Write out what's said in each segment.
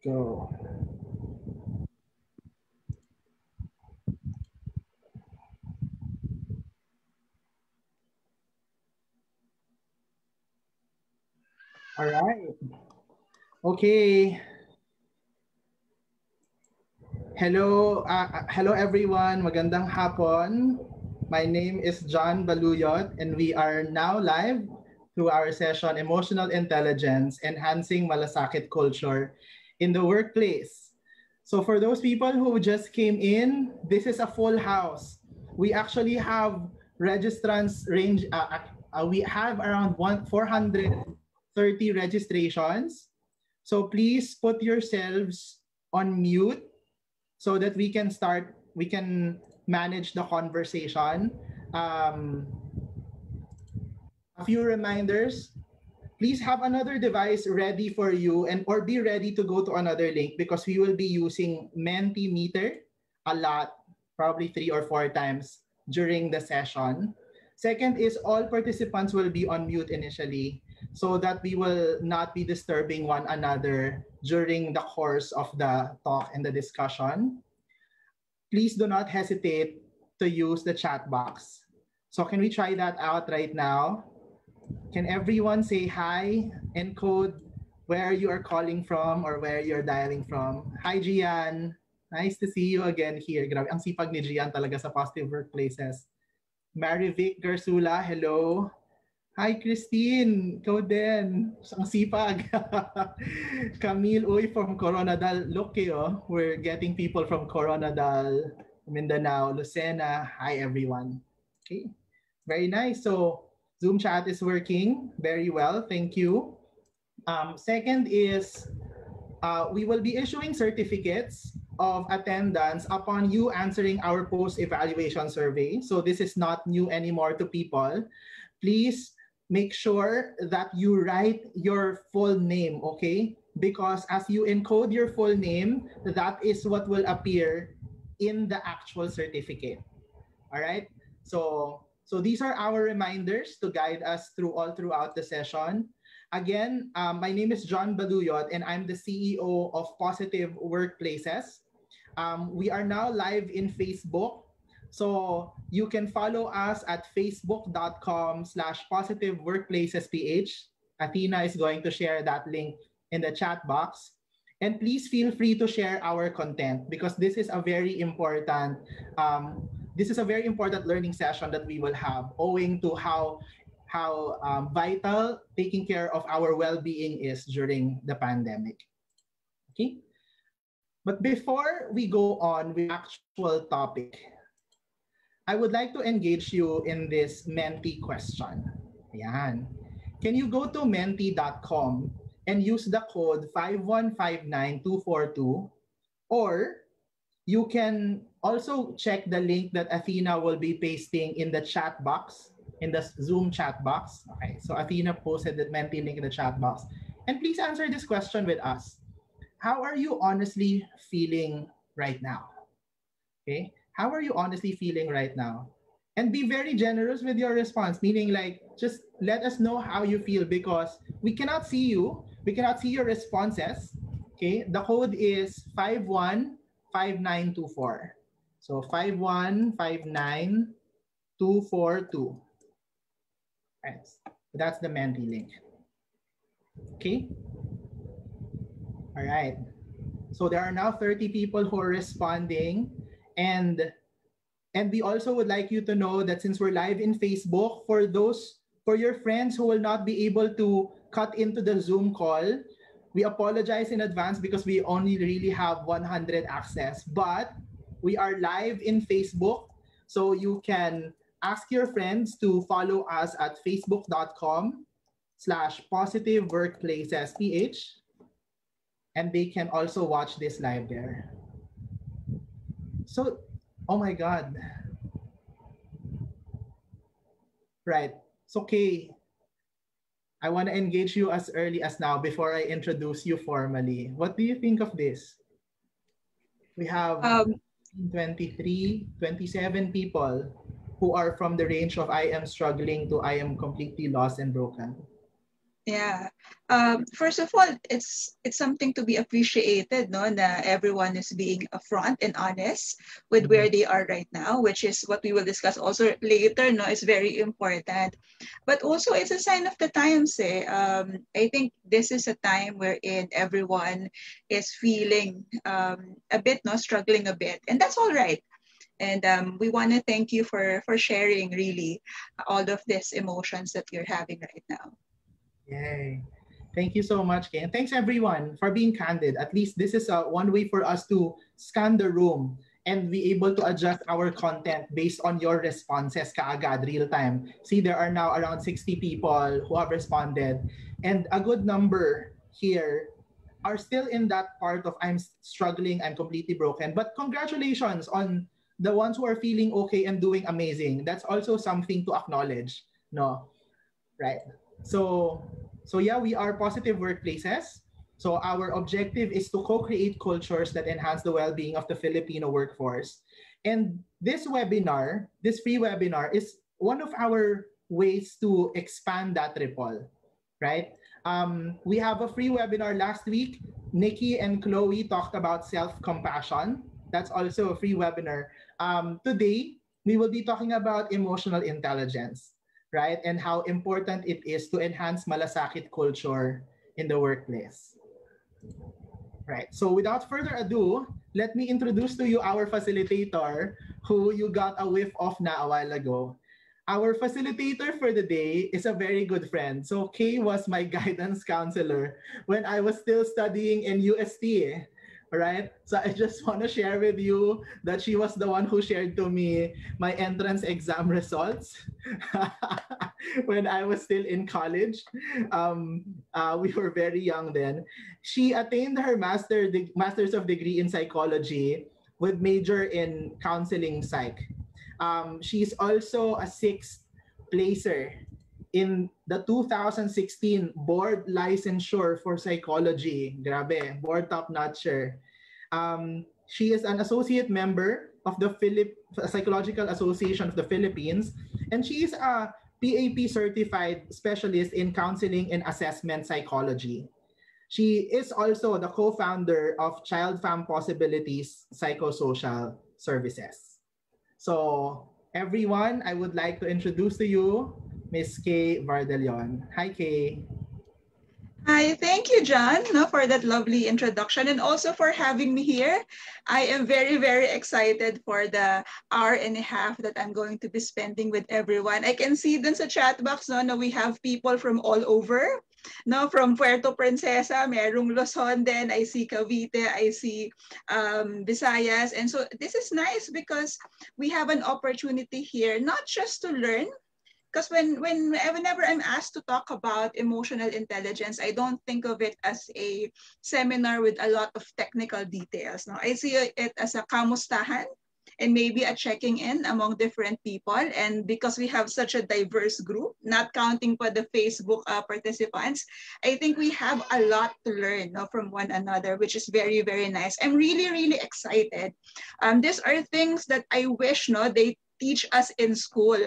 Go. All right. Okay. Hello everyone. Magandang hapon. My name is John Baluyot and we are now live through our session Emotional Intelligence Enhancing Malasakit Culture in the Workplace. So for those people who just came in, this is a full house. We actually have registrants range we have around 430 registrations. So please put yourselves on mute so that we can manage the conversation. A few reminders. Please have another device ready for you and or be ready to go to another link because we will be using Mentimeter a lot, probably 3 or 4 times during the session. Second is all participants will be on mute initially so that we will not be disturbing one another during the course of the talk and the discussion. Please do not hesitate to use the chat box. So can we try that out right now? Can everyone say hi and code where you are calling from or where you're dialing from? Hi, Gian. Nice to see you again here. Grabe, ang sipag ni Gian talaga sa Positive Workplaces. Marivic Garsula, hello. Hi, Christine. Ikaw din. Ang sipag. Camille Uy from Coronadal. Look kayo. We're getting people from Coronadal, Mindanao, Lucena. Hi, everyone. Okay. Very nice. So, Zoom chat is working very well. Thank you. Second is we will be issuing certificates of attendance upon you answering our post-evaluation survey. So this is not new anymore to people. Please make sure that you write your full name, okay? Because as you encode your full name, that is what will appear in the actual certificate. All right? So these are our reminders to guide us throughout the session. Again, my name is John Baluyot and I'm the CEO of Positive Workplaces. We are now live in Facebook. So you can follow us at facebook.com/Positive Workplaces PH. Athena is going to share that link in the chat box. And please feel free to share our content because this is a very important learning session that we will have owing to how vital taking care of our well-being is during the pandemic. Okay? But before we go on with the actual topic, I would like to engage you in this Menti question. Ayan. Can you go to menti.com and use the code 5159242, or you can also check the link that Athena will be pasting in the chat box, in the Zoom chat box. Okay, so Athena posted the Menti link in the chat box. And please answer this question with us. How are you honestly feeling right now? Okay, how are you honestly feeling right now? And be very generous with your response, meaning like just let us know how you feel because we cannot see you. We cannot see your responses. Okay, the code is 515924. So 5159242. Right. That's the Menti link. Okay. All right. So there are now 30 people who are responding, and we also would like you to know that since we're live in Facebook, for your friends who will not be able to cut into the Zoom call, we apologize in advance because we only really have 100 access, but we are live in Facebook, so you can ask your friends to follow us at facebook.com/Positive Workplaces PH, and they can also watch this live there. So, oh my God. Right. It's okay. I want to engage you as early as now before I introduce you formally. What do you think of this? We have 23, 27 people who are from the range of I am struggling to I am completely lost and broken. Yeah. First of all, it's something to be appreciated, no, na everyone is being upfront and honest with where they are right now, which is what we will discuss also later, no, is very important. But also it's a sign of the times, eh. I think this is a time wherein everyone is feeling a bit, no, struggling a bit, and that's all right. And we want to thank you for sharing really all of these emotions that you're having right now. Yay. Thank you so much, Kay. And thanks everyone for being candid. At least this is one way for us to scan the room and be able to adjust our content based on your responses kaagad, real time. See, there are now around 60 people who have responded. And a good number here are still in that part of I'm struggling, I'm completely broken. But congratulations on the ones who are feeling okay and doing amazing. That's also something to acknowledge. No, right? So so yeah, we are positive workplaces. So our objective is to co-create cultures that enhance the well-being of the Filipino workforce. And this webinar, this free webinar is one of our ways to expand that ripple, right? We have a free webinar last week. Nikki and Chloe talked about self-compassion. That's also a free webinar. Today, we will be talking about emotional intelligence, right? And how important it is to enhance malasakit culture in the workplace. Right. So without further ado, let me introduce to you our facilitator who you got a whiff of na a while ago. Our facilitator for the day is a very good friend. So Kay was my guidance counselor when I was still studying in UST. Right? So I just want to share with you that she was the one who shared to me my entrance exam results when I was still in college. We were very young then. She attained her master's of degree in psychology with major in counseling psych. She's also a sixth placer in the 2016 board licensure for psychology. Grabe, board top notcher. She is an associate member of the Psychological Association of the Philippines, and she is a PAP certified specialist in counseling and assessment psychology. She is also the co-founder of Child Fam Possibilities Psychosocial Services. So, everyone, I would like to introduce to you Miss Kay Vardelion. Hi, Kay. Hi, thank you, John, no, for that lovely introduction and also for having me here. I am very, very excited for the hour and a half that I'm going to be spending with everyone. I can see dun sa chat box, no, we have people from all over. No, from Puerto Princesa, merong Luzon din, I see Cavite, I see Visayas. And so this is nice because we have an opportunity here, not just to learn, because whenever I'm asked to talk about emotional intelligence, I don't think of it as a seminar with a lot of technical details. No, I see it as a kamustahan and maybe a checking in among different people. And because we have such a diverse group, not counting for the Facebook participants, I think we have a lot to learn, no, from one another, which is very, very nice. I'm really, really excited. These are things that I wish, no, they teach us in school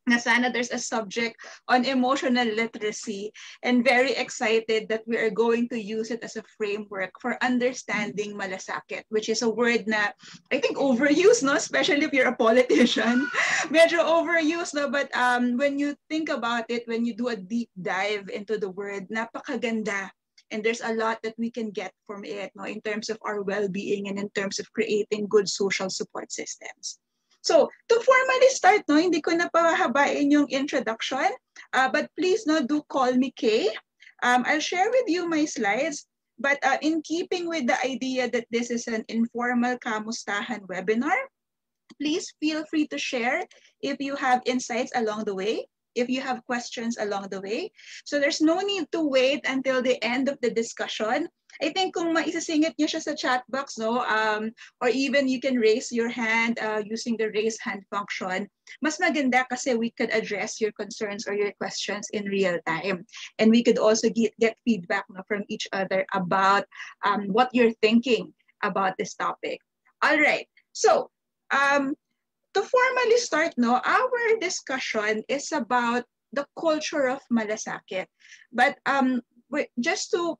na sana there's a subject on emotional literacy, and very excited that we are going to use it as a framework for understanding malasakit, which is a word na I think overused, no? Especially if you're a politician. Medyo overused, no? But when you think about it, when you do a deep dive into the word, napakaganda. And there's a lot that we can get from it, no, in terms of our well-being and in terms of creating good social support systems. So, to formally start, no, hindi ko na pahabain yung introduction, but please, no, do call me Kay. I'll share with you my slides, but in keeping with the idea that this is an informal kamustahan webinar, please feel free to share if you have insights along the way, if you have questions along the way. So there's no need to wait until the end of the discussion. I think kung maisisingit nyo siya sa chat box, no, or even you can raise your hand using the raise hand function, mas maganda kasi we could address your concerns or your questions in real time. And we could also get feedback, no, from each other about what you're thinking about this topic. All right. So to formally start, no, our discussion is about the culture of malasakit. But just to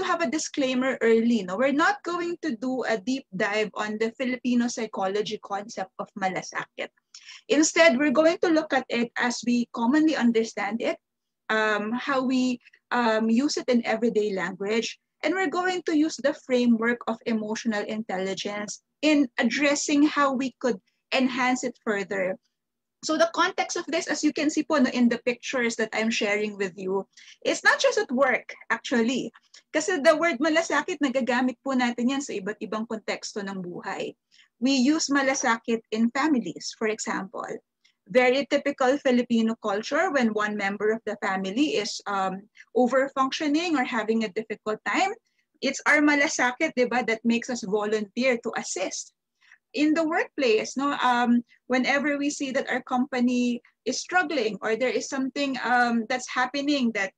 have a disclaimer early, no, we're not going to do a deep dive on the Filipino psychology concept of malasakit. Instead, we're going to look at it as we commonly understand it, how we use it in everyday language, and we're going to use the framework of emotional intelligence in addressing how we could enhance it further. So the context of this, as you can see po in the pictures that I'm sharing with you, it's not just at work, actually. Kasi the word malasakit, nagagamit po natin yan sa iba't ibang konteksto ng buhay. We use malasakit in families, for example. Very typical Filipino culture when one member of the family is over-functioning or having a difficult time. It's our malasakit, diba, that makes us volunteer to assist. In the workplace, no, whenever we see that our company is struggling or there is something that's happening that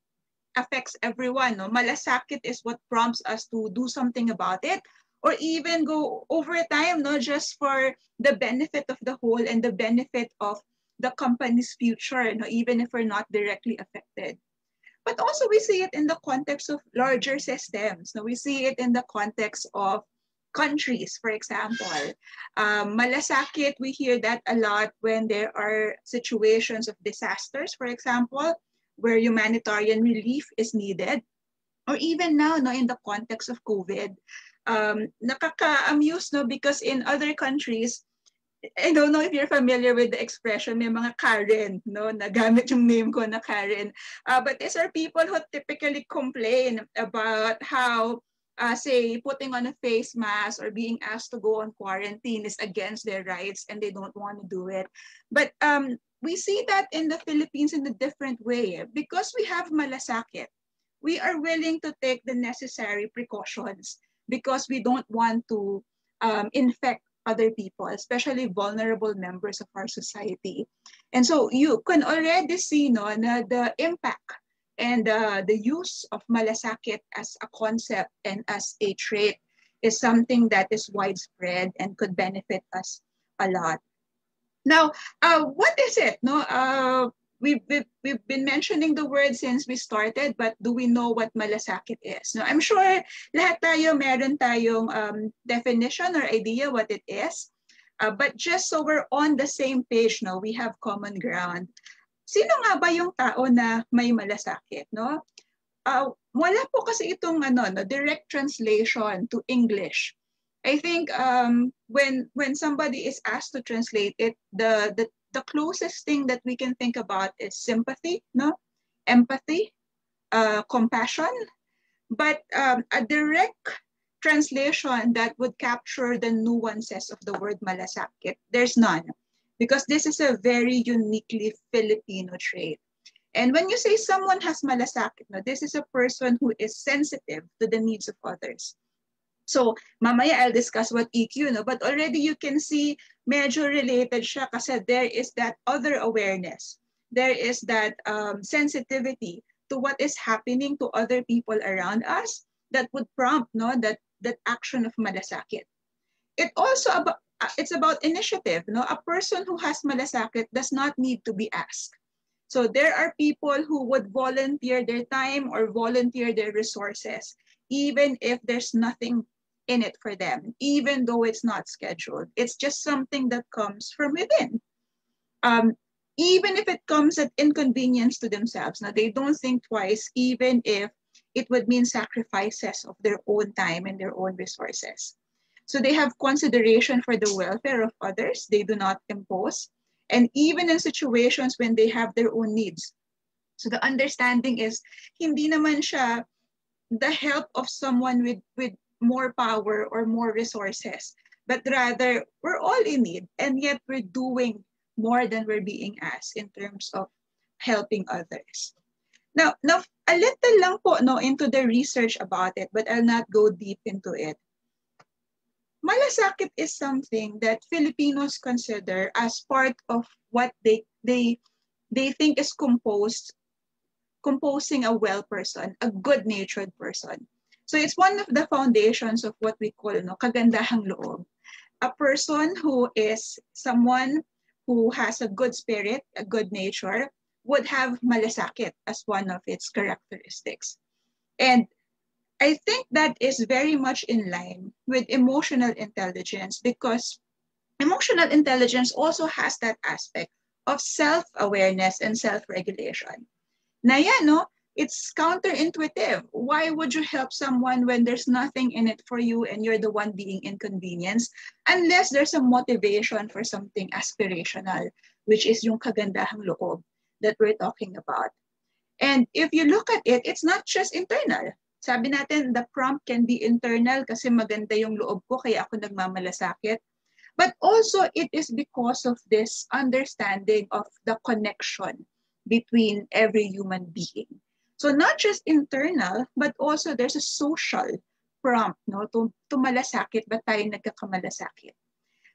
affects everyone, no, malasakit is what prompts us to do something about it, or even go overtime, no, just for the benefit of the whole and the benefit of the company's future, no, even if we're not directly affected. But also we see it in the context of larger systems. No, we see it in the context of countries, for example. Malasakit, we hear that a lot when there are situations of disasters, for example, where humanitarian relief is needed. Or even now, no, in the context of COVID. Nakaka-amuse, no, because in other countries, I don't know if you're familiar with the expression, may mga Karen, no, nagamit yung name ko na Karen. But these are people who typically complain about how say putting on a face mask or being asked to go on quarantine is against their rights and they don't want to do it. But we see that in the Philippines in a different way. Because we have malasakit, we are willing to take the necessary precautions because we don't want to infect other people, especially vulnerable members of our society. And so you can already see, no, na the impact and the use of malasakit as a concept and as a trait is something that is widespread and could benefit us a lot. Now, what is it? No, we've been mentioning the word since we started, but do we know what malasakit is? No, I'm sure lahat tayo meron tayong definition or idea what it is. But just so we're on the same page, no, we have common ground. Sino nga ba yung tao na may malasakit, no? Wala po kasi itong no, direct translation to English. I think when somebody is asked to translate it, the closest thing that we can think about is sympathy, no, empathy, compassion. But a direct translation that would capture the nuances of the word malasakit, there's none. Because this is a very uniquely Filipino trait. And when you say someone has malasakit, no, this is a person who is sensitive to the needs of others. So, mamaya I'll discuss what EQ, no, but already you can see medyo related siya kasi there is that other awareness. There is that sensitivity to what is happening to other people around us that would prompt, no, that action of malasakit. It's about initiative. No? A person who has malasakit does not need to be asked. So there are people who would volunteer their time or volunteer their resources, even if there's nothing in it for them, even though it's not scheduled. It's just something that comes from within. Even if it comes at inconvenience to themselves. Now, they don't think twice, even if it would mean sacrifices of their own time and their own resources. So they have consideration for the welfare of others. They do not impose. And even in situations when they have their own needs. So the understanding is, hindi naman siya the help of someone with more power or more resources, but rather we're all in need and yet we're doing more than we're being asked in terms of helping others. Now a little lang po, no, into the research about it, but I'll not go deep into it. Malasakit is something that Filipinos consider as part of what they think is composing a well person, a good-natured person. So it's one of the foundations of what we call, no, kagandahang loob. A person who is someone who has a good spirit, a good nature, would have malasakit as one of its characteristics. And I think that is very much in line with emotional intelligence, because emotional intelligence also has that aspect of self-awareness and self-regulation. Na yan, no? It's counterintuitive. Why would you help someone when there's nothing in it for you and you're the one being inconvenienced? Unless there's a motivation for something aspirational, which is yung kagandahang loob that we're talking about. And if you look at it, it's not just internal. Sabi natin, the prompt can be internal kasi maganda yung loob ko kaya ako nagmamalasakit. But also it is because of this understanding of the connection between every human being. So not just internal, but also there's a social prompt, no, to malasakit, ba tayo nagkakamalasakit?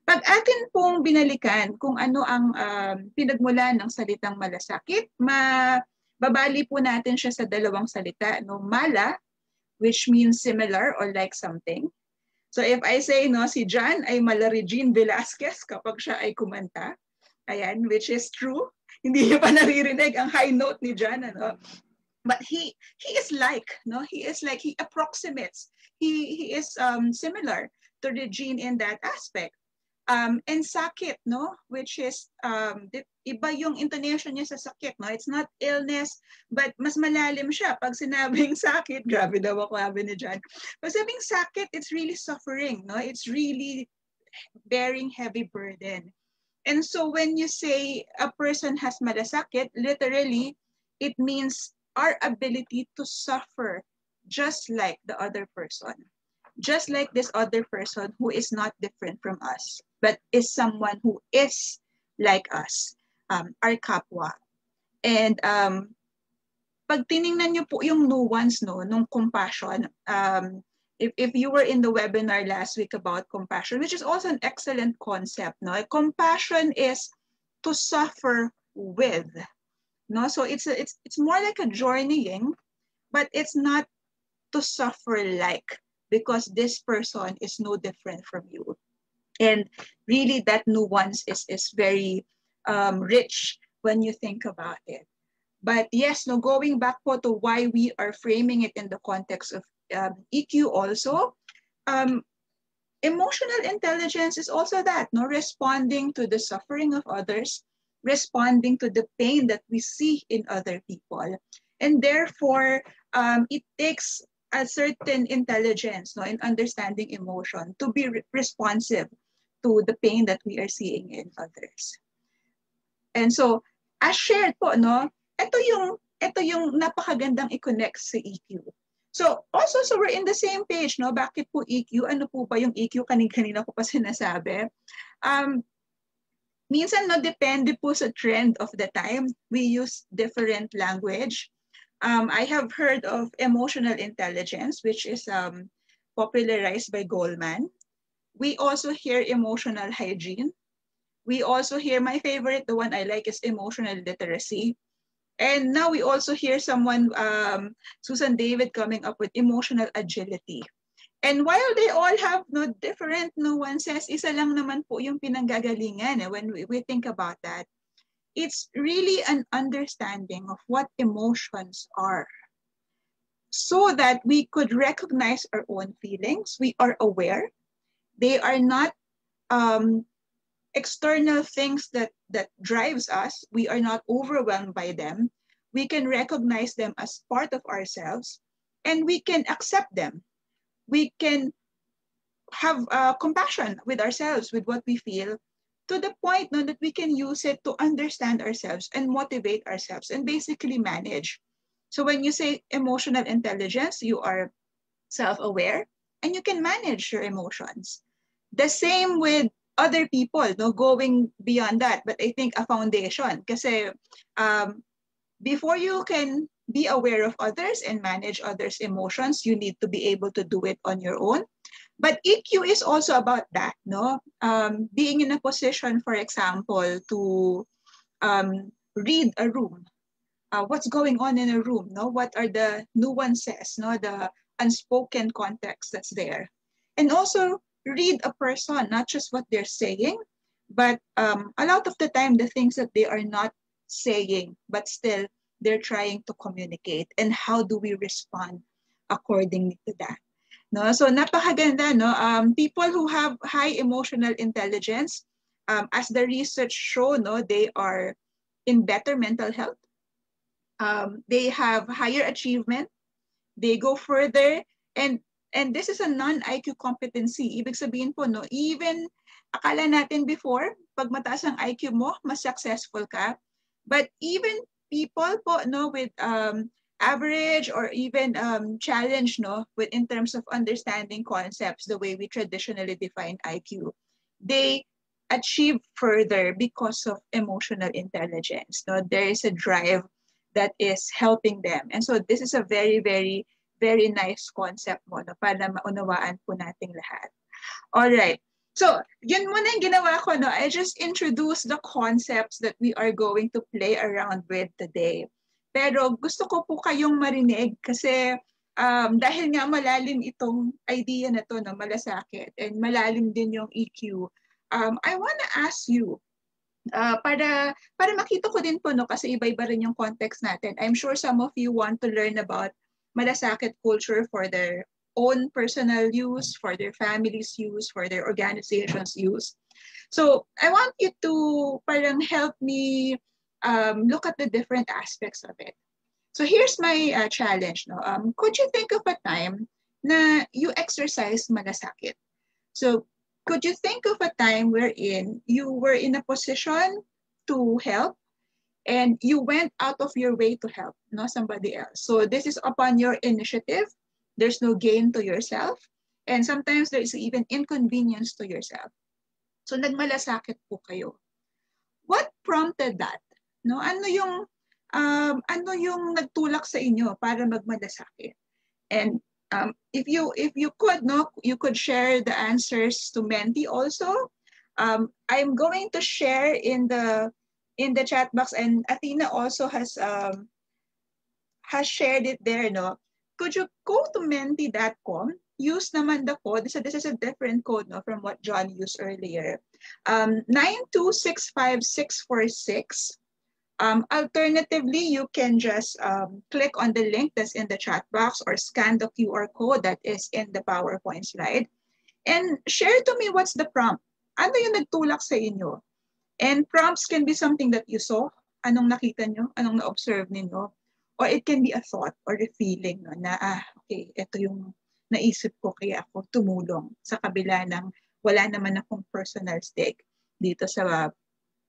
Pag atin pong binalikan kung ano ang pinagmulan ng salitang malasakit, babali po natin siya sa dalawang salita, no, mala, which means similar or like something. So if I say, no, si John ay mala Regine Velasquez kapag siya ay kumanta, ayan, which is true. Hindi niyo pa naririnig ang high note ni John, ano? But he is like, no, he approximates. He is similar to Regine in that aspect. And sakit, no, which is iba yung intonation niya sa sakit, no? It's not illness, but mas malalim siya. Pag sinabing sakit, grabe daw ako, sabi ni John. Pag sinabing sakit, it's really suffering, no? It's really bearing heavy burden. And so when you say a person has malasakit, literally, it means our ability to suffer just like the other person. Just like this other person who is not different from us, but is someone who is like us, our kapwa. And pag tiningnan niyo po yung nuance, no, nung compassion, if you were in the webinar last week about compassion, which is also an excellent concept, no, compassion is to suffer with, no, so it's more like a journeying, but it's not to suffer like, because this person is no different from you. And really that nuance is very rich when you think about it. But yes, no, going back po to why we are framing it in the context of EQ also, emotional intelligence is also that, no, responding to the suffering of others, responding to the pain that we see in other people. And therefore, it takes a certain intelligence, no, in understanding emotion to be responsive to the pain that we are seeing in others. And so, as shared po, no, ito yung napakagandang i-connect sa EQ. So, also, so we're in the same page, no? Bakit po EQ? Ano po ba yung EQ? Kanina ko pa sinasabi. Minsan, no, depende po sa trend of the time. We use different language. I have heard of emotional intelligence, which is popularized by Goldman. We also hear emotional hygiene. We also hear, my favorite, the one I like, is emotional literacy. And now we also hear someone, Susan David, coming up with emotional agility. And while they all have no different nuances, isa lang naman po yung pinanggagalingan when we think about that. It's really an understanding of what emotions are, so that we could recognize our own feelings. We are aware. They are not external things that drives us. We are not overwhelmed by them. We can recognize them as part of ourselves, and we can accept them. We can have compassion with ourselves, with what we feel, to the point that we can use it to understand ourselves and motivate ourselves and basically manage. So when you say emotional intelligence, you are self-aware and you can manage your emotions. The same with other people, no, going beyond that, but I think a foundation. Kasi before you can be aware of others and manage others' emotions, you need to be able to do it on your own. But EQ is also about that, no? Being in a position, for example, to read a room. What's going on in a room, no? What are the nuances, no? The unspoken context that's there. And also read a person, not just what they're saying, but a lot of the time, the things that they are not saying, but still they're trying to communicate. And how do we respond accordingly to that? No, so napakaganda, no? People who have high emotional intelligence, as the research show, no, they are in better mental health. They have higher achievement. They go further, and this is a non-IQ competency. Ibig sabihin po, no, even akala natin before, pag mataas ang IQ mo, mas successful ka. But even people po, no, with average or even challenge, no, with in terms of understanding concepts the way we traditionally define IQ, they achieve further because of emotional intelligence. No, there is a drive that is helping them, and so this is a very, very, very nice concept mo, no, para maunawaan po nating lahat. All right. So, yun muna yung ginawa ko, no? I just introduced the concepts that we are going to play around with today. Pero gusto ko po kayong marinig kasi dahil nga malalim itong idea na to, no, malasakit, and malalim din yung EQ, I wanna ask you, para makita ko din po, no, kasi iba-iba rin yung context natin. I'm sure some of you want to learn about malasakit culture for their own personal use, for their family's use, for their organization's use. So I want you to parang help me look at the different aspects of it. So here's my challenge. No? Could you think of a time na you exercise malasakit? So could you think of a time wherein you were in a position to help and you went out of your way to help, no, somebody else? So this is upon your initiative. There's no gain to yourself. And sometimes there is even inconvenience to yourself. So nagmalasakit po kayo. What prompted that? No, ano yung nagtulak sa inyo para magmalasakit? And if you could, no, you could share the answers to Menti also. I'm going to share in the chat box, and Athena also has shared it there, no. Could you go to menti.com, use naman the code. So this is a different code, no, from what John used earlier. 9265646. Alternatively, you can just click on the link that's in the chat box or scan the QR code that is in the PowerPoint slide and share to me what's the prompt. Ano yung nagtulak sa inyo? And prompts can be something that you saw, anong nakita nyo, anong na-observe ninyo, or it can be a thought or a feeling, no, na okay, ito yung naisip ko kaya ako tumulong sa kabila ng wala naman akong personal stake dito sa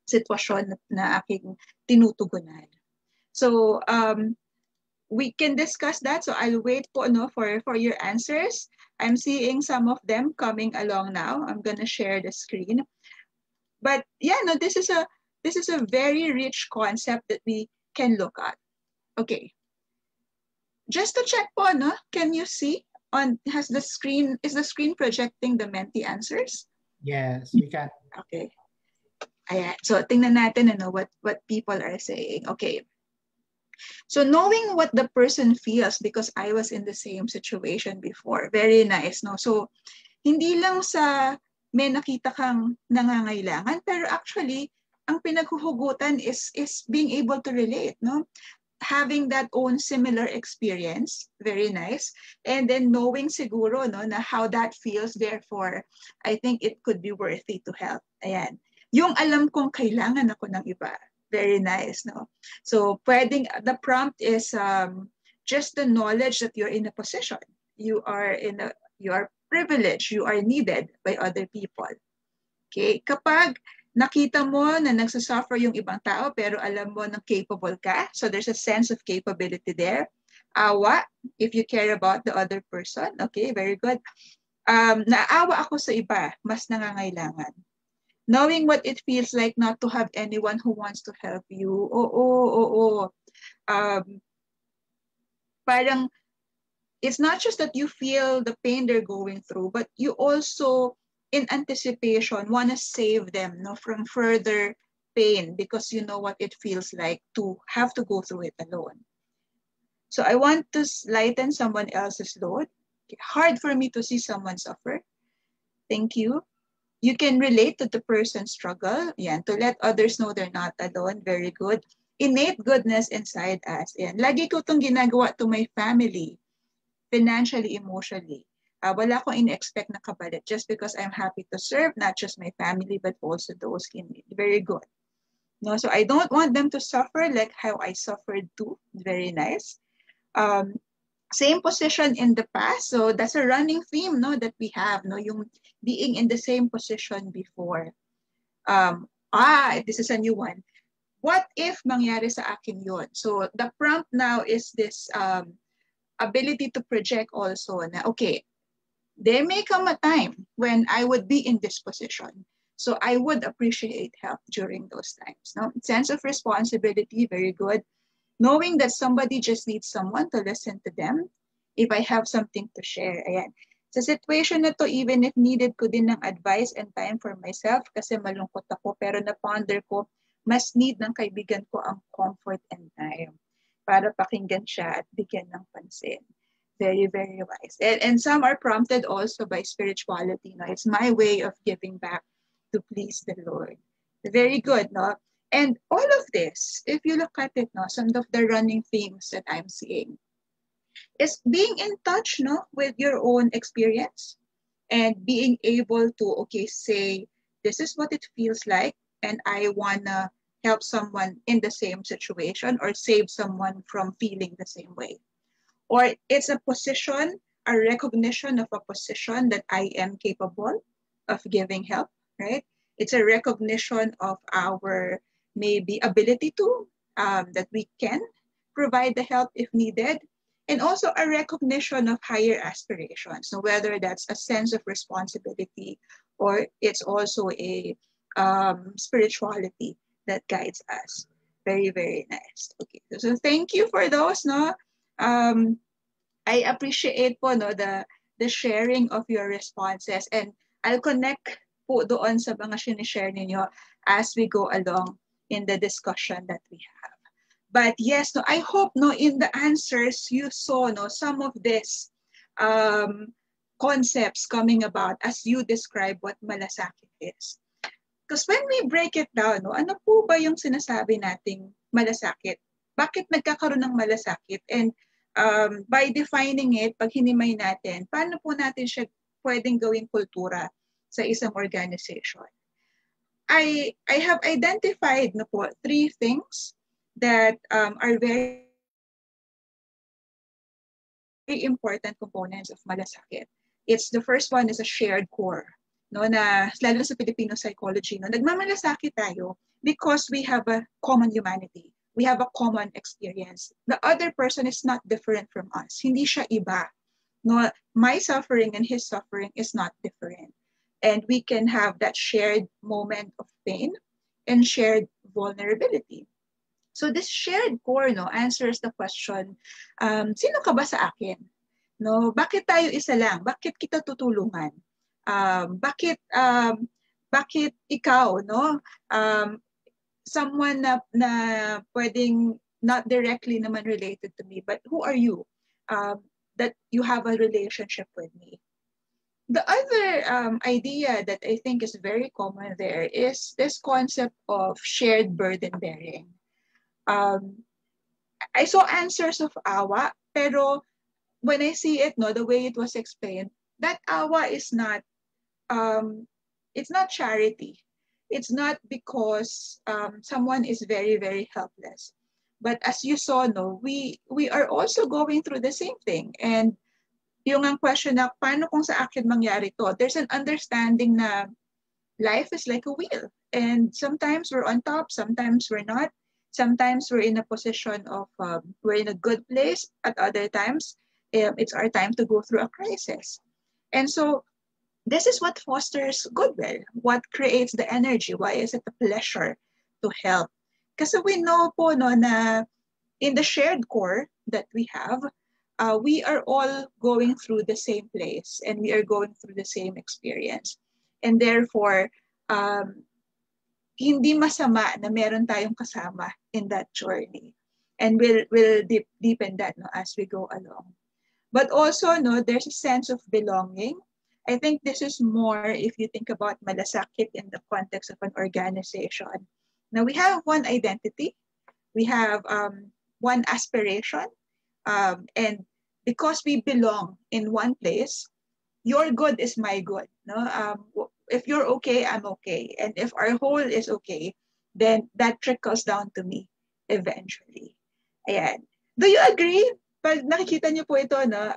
sitwasyon na aking tinutugunan. So we can discuss that. So I'll wait po, no, for your answers. I'm seeing some of them coming along now. I'm gonna share the screen. But yeah, no, this is a very rich concept that we can look at. Okay. Just to check po, no, can you see is the screen projecting the Menti answers? Yes, we can. Okay. Ayan. So tingnan natin, ano, what people are saying. Okay. So knowing what the person feels, because I was in the same situation before. Very nice, no? So hindi lang sa may nakita kang nangangailangan, pero actually ang pinaghuhugutan is being able to relate, no? Having that own similar experience, very nice. And then knowing siguro, no, na how that feels, therefore, I think it could be worthy to help. Ayan. Yung alam kong kailangan ako ng iba, very nice, no? So the prompt is just the knowledge that you're in a position. You are privileged, you are needed by other people. Okay? Kapag nakita mo na nagsasuffer yung ibang tao pero alam mo na capable ka, so there's a sense of capability there. Awa, if you care about the other person. Okay, very good. Naawa ako sa iba, mas nangangailangan. Knowing what it feels like not to have anyone who wants to help you. Parang it's not just that you feel the pain they're going through, but you also, in anticipation, want to save them, no, from further pain because you know what it feels like to have to go through it alone. So I want to lighten someone else's load. Hard for me to see someone suffer. Thank you. You can relate to the person's struggle. Yeah, to let others know they're not alone. Very good. innate goodness inside us. And lagi ko itong ginagawa to my family, financially, emotionally. Wala akong in-expect na kapalit just because I'm happy to serve not just my family but also those in need. Very good. No, so I don't want them to suffer like how I suffered too. Very nice. Same position in the past. So that's a running theme, no, that we have, no, yung being in the same position before. This is a new one. What if mangyari sa akin yun? So the prompt now is this ability to project also na, okay, there may come a time when I would be in this position. So I would appreciate help during those times. No? Sense of responsibility, very good. Knowing that somebody just needs someone to listen to them. If I have something to share, ayan. Sa situation na to, even if needed ko din ng advice and time for myself kasi malungkot ako, pero na-ponder ko, mas need ng kaibigan ko ang comfort and time para pakinggan siya at bigyan ng pansin. Very, very wise. And some are prompted also by spirituality. No? It's my way of giving back to please the Lord. Very good, no? And all of this, if you look at it, no, some of the running themes that I'm seeing is being in touch, no, with your own experience and being able to, okay, say, this is what it feels like, and I wanna help someone in the same situation or save someone from feeling the same way. Or it's a position, a recognition of a position that I am capable of giving help, right? It's a recognition of our maybe ability to, that we can provide the help if needed. And also a recognition of higher aspirations. So whether that's a sense of responsibility or it's also a spirituality that guides us. Very, very nice. Okay, so thank you for those, no? I appreciate po, no, the sharing of your responses, and I'll connect po doon sa mga sinishare ninyo as we go along in the discussion that we have. But yes, no, I hope, no, in the answers you saw, no, some of this concepts coming about as you describe what malasakit is. Because when we break it down, no, ano po ba yung sinasabi nating malasakit? Bakit nagkakaroon ng malasakit? And by defining it, pag hinimay natin, paano po natin siya pwedeng gawing kultura sa isang organization? I have identified, no po, 3 things that are very important components of malasakit. The first one is a shared core. No, na lalo sa Filipino psychology, no, nagmamalasakit tayo because we have a common humanity. We have a common experience. The other person is not different from us. Hindi siya iba. No, my suffering and his suffering is not different. And we can have that shared moment of pain and shared vulnerability. So this shared core, no, answers the question, sino ka ba sa akin? No, bakit tayo isa lang? Bakit kita tutulungan? Bakit ikaw, no? Someone na pwedeng not directly naman related to me, but who are you that you have a relationship with me? The other idea that I think is very common there is this concept of shared burden bearing. I saw answers of awa, pero when I see it, no, the way it was explained, that awa is not, it's not charity. It's not because someone is very, very helpless. But as you saw, no, we are also going through the same thing. And yung ang question na, paano kung sa akin mangyari to? There's an understanding na life is like a wheel. And sometimes we're on top, sometimes we're not. Sometimes we're in a position of, we're in a good place. At other times, it's our time to go through a crisis. And so this is what fosters goodwill, what creates the energy. Why is it a pleasure to help? Kasi we know po, no, na in the shared core that we have, we are all going through the same place and we are going through the same experience. And therefore, hindi masama na meron tayong kasama in that journey. And we'll deepen that, no, as we go along. But also, no, there's a sense of belonging. I think this is more if you think about malasakit in the context of an organization. Now we have one identity, We have one aspiration, and because we belong in one place, your good is my good. No, if you're okay, I'm okay, and if our whole is okay, then that trickles down to me eventually. Ayan. Do you agree? Pag nakikita niyo po ito, no,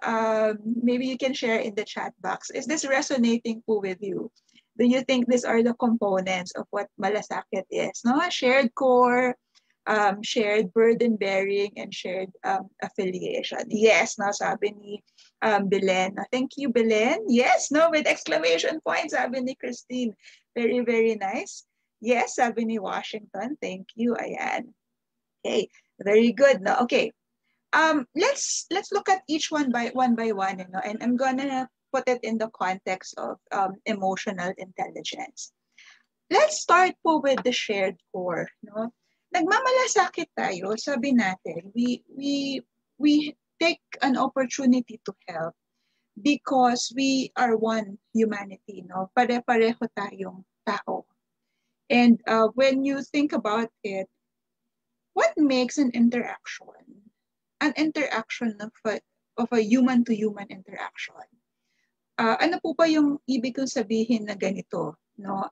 maybe you can share in the chat box. Is this resonating po with you? Do you think these are the components of what malasakit is? No, shared core, shared burden bearing, and shared affiliation. Yes, no, sabi ni Belen. Thank you, Belen. Yes, no, with exclamation points, sabi ni Christine. Very, very nice. Yes, sabi ni Washington. Thank you. Ayan. Okay, very good. No, okay. Let's look at each one by one, you know, and I'm gonna put it in the context of emotional intelligence. Let's start po with the shared core, no? Nagmamalasakit tayo, sabi natin, we take an opportunity to help because we are one humanity, no? Pare-pareho tayong tao. And when you think about it, what makes an interaction of a human-to-human interaction? Ano po ba yung ibig kong sabihin na ganito? No?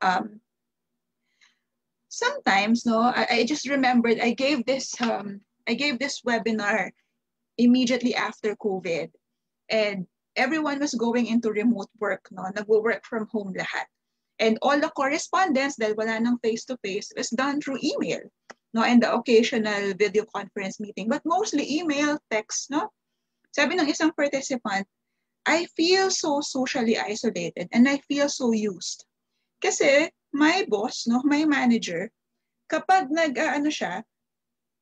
Sometimes, no, I just remembered I gave this webinar immediately after COVID, and everyone was going into remote work, no, nagwo-work from home lahat, and all the correspondence dahil wala nang face-to-face was done through email, no, and the occasional video conference meeting, but mostly email, text, no. Sabi ng isang participant, I feel so socially isolated and I feel so used. Kasi my boss, no, my manager, kapag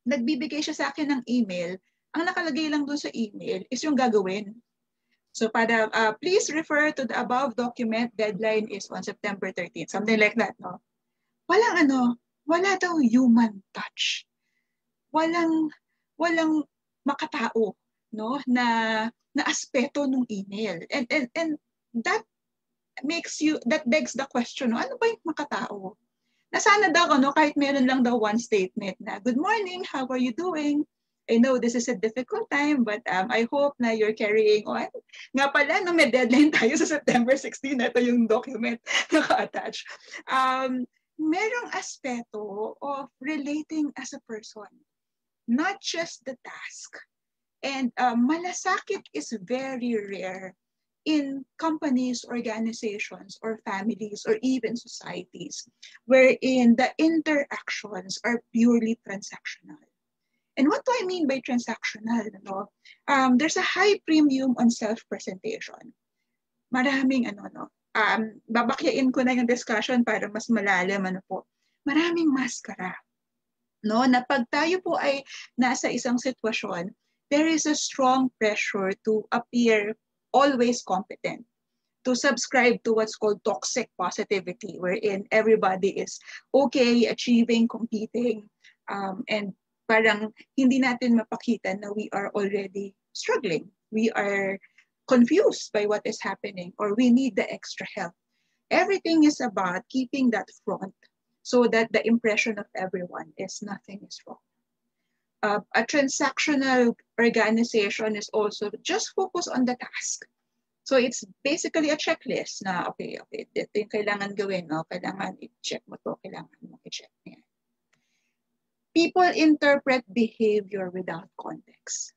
nagbibigay siya sa akin ng email, ang nakalagay lang doon sa email is yung gagawin. So para please refer to the above document, deadline is on September 13th, something like that, no? Wala daw human touch. Walang makatao, no, na aspeto ng email. And that begs the question, no? Ano ba yung makatao? Na sana daw, no, kahit meron lang daw one statement na, good morning, how are you doing? I know this is a difficult time, but I hope na you're carrying on. Nga pala, no, may deadline tayo sa September 16, ito yung document naka-attach. Merong aspeto of relating as a person, not just the task. And malasakit is very rare in companies, organizations, or families, or even societies, wherein the interactions are purely transactional. And what do I mean by transactional? No? There's a high premium on self-presentation. Maraming babakyain ko na yung discussion para mas malalim, maraming maskara. No? Na pag tayo po ay nasa isang sitwasyon, there is a strong pressure to appear always competent, to subscribe to what's called toxic positivity, wherein everybody is okay, achieving, competing, and parang hindi natin mapakita na we are already struggling. We are confused by what is happening, or we need the extra help. Everything is about keeping that front so that the impression of everyone is nothing is wrong. A transactional organization is also just focus on the task. So it's basically a checklist na, okay, ito yung kailangan gawin, no? Kailangan i-check mo to, kailangan mo i-check niya. People interpret behavior without context.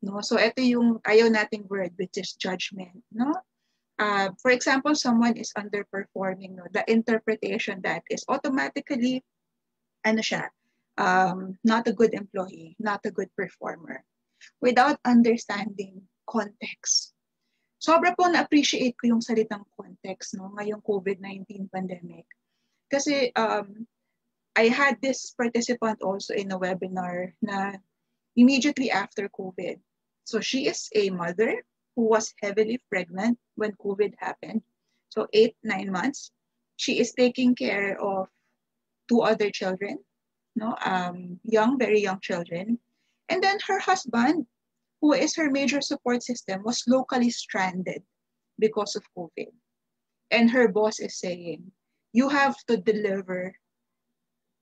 No? So ito yung ayaw nating word, which is judgment. No? For example, someone is underperforming. No? The interpretation that is automatically, not a good employee, not a good performer, without understanding context. Sobra po na-appreciate ko yung salitang context, no, ngayong COVID-19 pandemic. Kasi I had this participant also in a webinar na immediately after COVID. So she is a mother who was heavily pregnant when COVID happened. So 8-9 months. She is taking care of 2 other children. No, very young children. And then her husband, who is her major support system, was locally stranded because of COVID. And her boss is saying, you have to deliver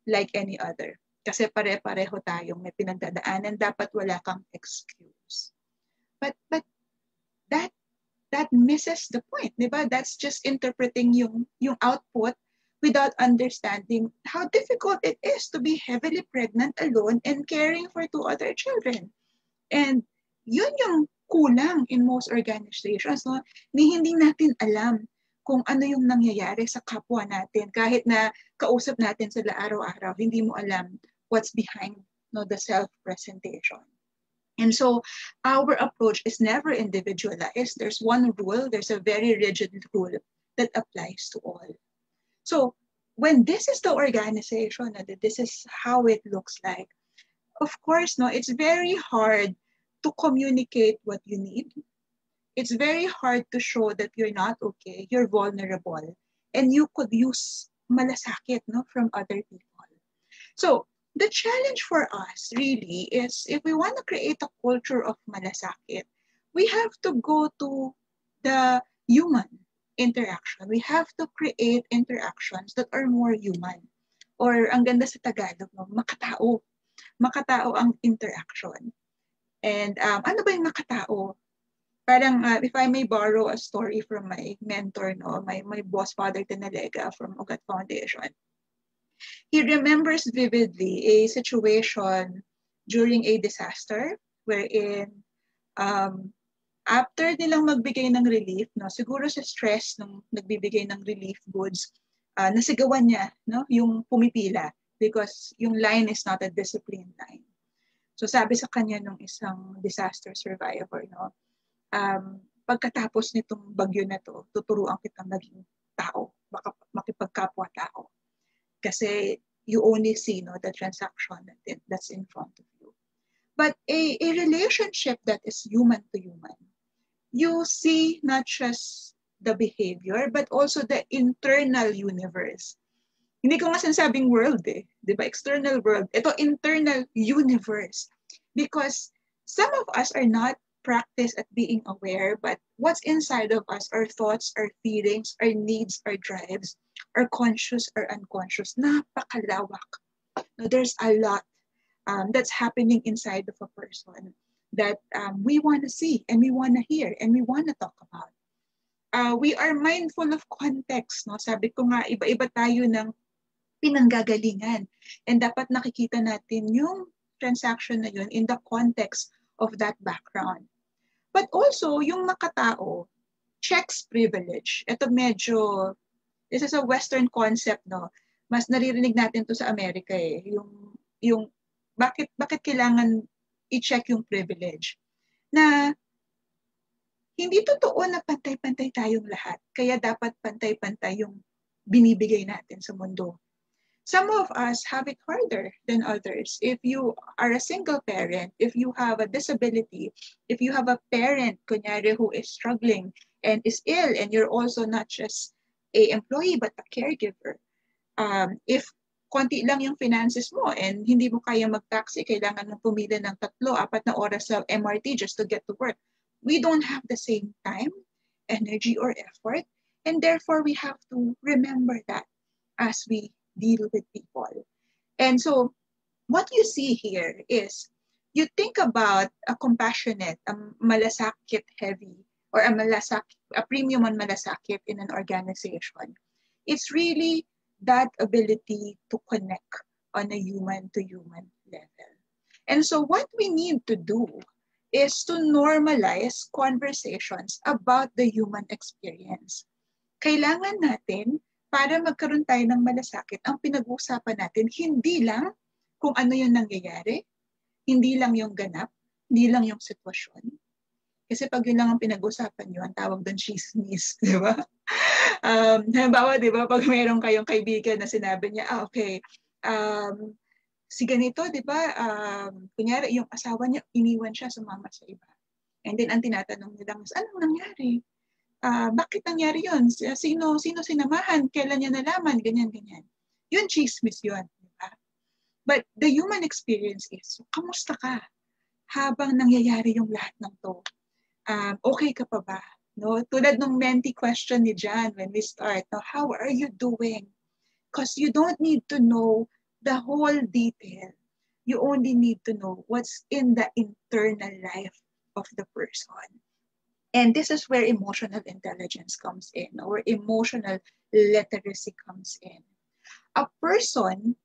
like any other. Kasi pare-pareho tayong may pinagdadaanan, dapat wala kang excuse. But that misses the point, di ba? That's just interpreting yung output without understanding how difficult it is to be heavily pregnant alone and caring for 2 other children. And yun yung kulang in most organizations, no? Ni hindi natin alam kung ano yung nangyayari sa kapwa natin. Kahit na kausap natin sila araw-araw, hindi mo alam what's behind, no, the self-presentation. And so our approach is never individualized. There's one rule, there's a very rigid rule that applies to all. So when this is the organization, this is how it looks like, of course, no, it's very hard to communicate what you need. It's very hard to show that you're not okay, you're vulnerable, and you could use malasakit, no, from other people. So the challenge for us really is, if we want to create a culture of malasakit, we have to go to the human interaction. We have to create interactions that are more human. Or ang ganda sa Tagalog, no, makatao. Makatao ang interaction. And ano ba yung makatao? Parang if I may borrow a story from my mentor, no, my boss, Father Tenalega from Ugat Foundation. He remembers vividly a situation during a disaster wherein after nilang magbigay ng relief, no, siguro sa stress nung nagbibigay ng relief goods, nasigawan niya, no, yung pumipila because yung line is not a disciplined line. So sabi sa kanya nung isang disaster survivor, no, pagkatapos nitong bagyo na to, tuturuan kitang maging tao, makipagkapwa-tao. Kasi you only see, no, the transaction that's in front of you. But a relationship that is human to human, you see not just the behavior, but also the internal universe. Hindi ko nga sinasabing world di ba? External world. Ito, internal universe. Because some of us are not practiced at being aware, but what's inside of us, our thoughts, our feelings, our needs, our drives, our conscious or unconscious, napakalawak. No, there's a lot that's happening inside of a person that we want to see and we want to hear and we want to talk about. We are mindful of context. No? Sabi ko nga, iba-iba tayo ng pinanggagalingan. And dapat nakikita natin yung transaction na yun in the context of that background. But also, yung makatao checks privilege. Ito medyo, this is a Western concept, no? Mas naririnig natin to sa Amerika Yung bakit kailangan i-check yung privilege? Na hindi totoo na pantay-pantay tayong lahat. Kaya dapat pantay-pantay yung binibigay natin sa mundo. Some of us have it harder than others. If you are a single parent, if you have a disability, if you have a parent, kunyari, who is struggling and is ill, and you're also not just an employee but a caregiver, if konti lang yung finances mo and hindi mo kaya mag-taxi, kailangan mong pumila ng 3-4 na oras sa MRT just to get to work. We don't have the same time, energy, or effort, and therefore we have to remember that as we deal with people. And so what you see here is, you think about a compassionate, a malasakit heavy, or a premium on malasakit in an organization. It's really that ability to connect on a human-to-human level. And so what we need to do is to normalize conversations about the human experience. Kailangan natin, para magkaroon tayo ng malasakit, ang pinag-uusapan natin, hindi lang kung ano yung nangyayari, hindi lang yung ganap, hindi lang yung sitwasyon. Kasi pag yun lang ang pinag-usapan nyo, ang tawag doon chismis, di ba? Halimbawa, di ba, pag mayroon kayong kaibigan na sinabi niya, okay, si ganito, di ba, kunyari, yung asawa niya, iniwan siya, sumama sa iba. And then, ang tinatanong nila, anong nangyari? Bakit nangyari yun? Sino sinamahan? Kailan niya nalaman? Ganyan. Yun, chismis yun. Di ba? But the human experience is, kamusta ka? Habang nangyayari yung lahat ng to. Okay ka pa ba? No? Tulad ng mentee question ni John when we start, no? How are you doing? Because you don't need to know the whole detail. You only need to know what's in the internal life of the person. And this is where emotional intelligence comes in, or emotional literacy comes in. A person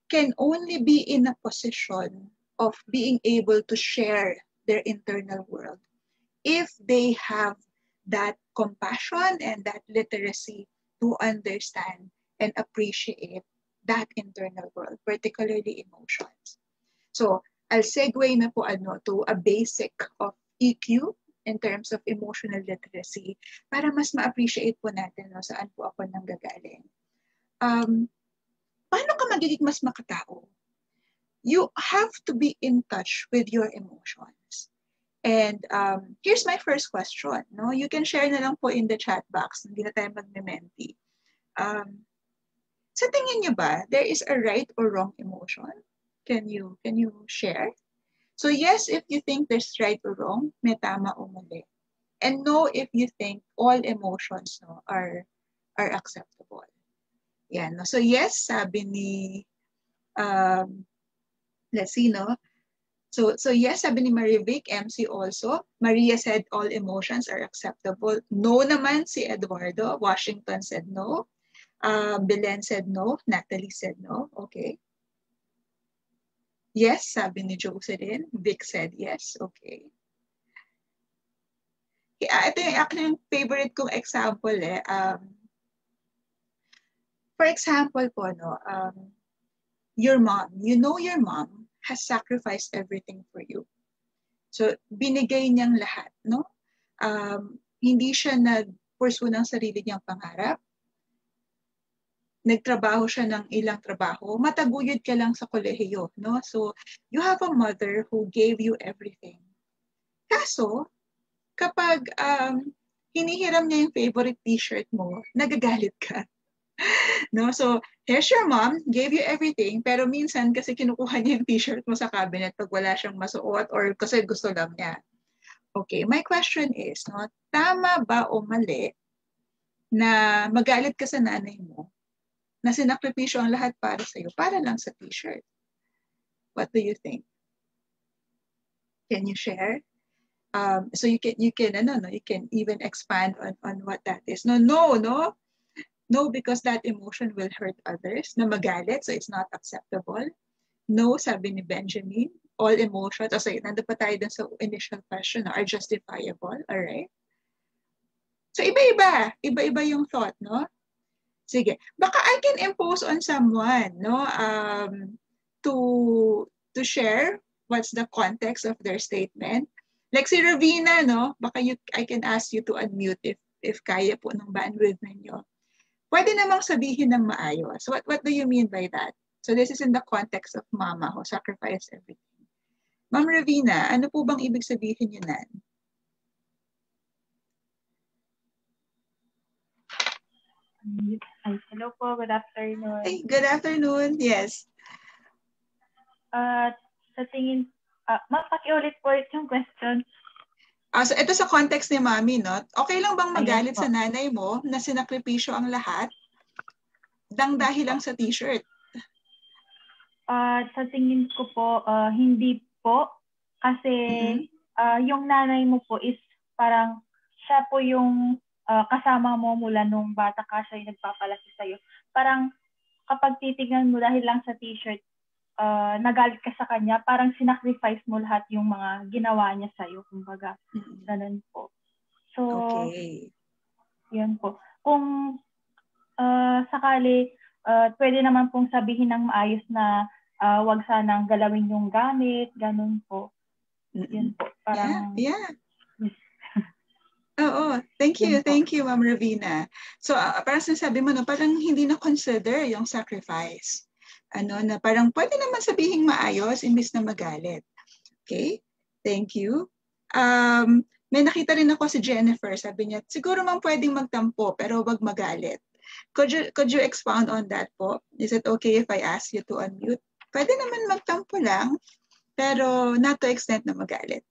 can only be in a position of being able to share their internal world if they have that compassion and that literacy to understand and appreciate that internal world, particularly emotions. So I'll segue na po to a basic of EQ in terms of emotional literacy para mas ma-appreciate po natin saan po ako nanggagaling. Paano ka magiging mas makatao? You have to be in touch with your emotions. And here's my first question. No? You can share na lang po in the chat box. Hindi na tayo magme-menti. Sa tingin niyo ba, there is a right or wrong emotion? Can you share? So yes, if you think there's right or wrong, may tama o mali. And no, if you think all emotions are acceptable. Yan. No? So yes, sabi ni, let's see, no? So yes, sabi ni Maria Vic, MC also. Maria said all emotions are acceptable. No naman si Eduardo. Washington said no. Belen said no. Natalie said no. Okay. Yes, sabi ni Jocelyn. Vic said yes. Okay. Ito yung actually yung favorite kong example eh. For example po, your mom. You know your mom has sacrificed everything for you. So, binigay niyang lahat, no? Hindi siya nag-pursue ng sarili niyang pangarap. Nagtrabaho siya ng ilang trabaho. Mataguyod ka lang sa kolehiyo, no? So, you have a mother who gave you everything. Kaso, kapag hinihiram niya yung favorite t-shirt mo, nagagalit ka. No? So, here's your mom, gave you everything, pero minsan kasi kinukuha niya yung t-shirt mo sa cabinet pag wala siyang masuot or kasi gusto lang niya. Okay, my question is, no, tama ba o mali na magalit ka sa nanay mo na sinakripisyo ang lahat para sa'yo para lang sa t-shirt? What do you think? Can you share? So you can you can even expand on what that is. No, because that emotion will hurt others. Na magalit, so it's not acceptable. No, sabi ni Benjamin, all emotions, nandun pa tayo dun sa initial question, are justifiable, alright? So iba-iba yung thought, no? Sige, baka I can impose on someone, no, to share what's the context of their statement. Like si Ravina, no, baka I can ask you to unmute if kaya po ng bandwidth ninyo. Pwede namang sabihin ng maayos. What do you mean by that? So this is in the context of mama who sacrificed everything. Ma'am Ravina, ano po bang ibig sabihin yun nan? Hello po, good afternoon. Hey, good afternoon, yes. Sa tingin, ma'am, pakiulit po yung question. So ito sa context ni mami, no? Okay lang bang magalit Yes, sa nanay mo na sinakripisyo ang lahat dahil lang sa t-shirt? Sa tingin ko po, hindi po. Kasi yung nanay mo po is parang siya po yung kasama mo mula nung bata ka, siya yung nagpapalaki sa'yo. Parang kapag titignan mo dahil lang sa t-shirt, nagalit ka sa kanya, parang sinacrifice mo lahat yung mga ginawa niya sa'yo, kumbaga. Ganun po. So, okay. Yun po. Kung sakali, pwede naman pong sabihin ng maayos na wag sanang galawin yung gamit, ganun po. Yun po. Parang, yeah. Oo, thank you, Ma'am Ravina. So, parang sinasabi mo, no, parang hindi na consider yung sacrifice. Na parang pwede naman sabihing maayos imbis na magalit. Okay? Thank you. May nakita rin ako si Jennifer, sabi niya, siguro man pwedeng magtampo pero wag magalit. Could you expound on that po? Is it okay if I ask you to unmute? Pwede naman magtampo lang, pero not to extent na magalit.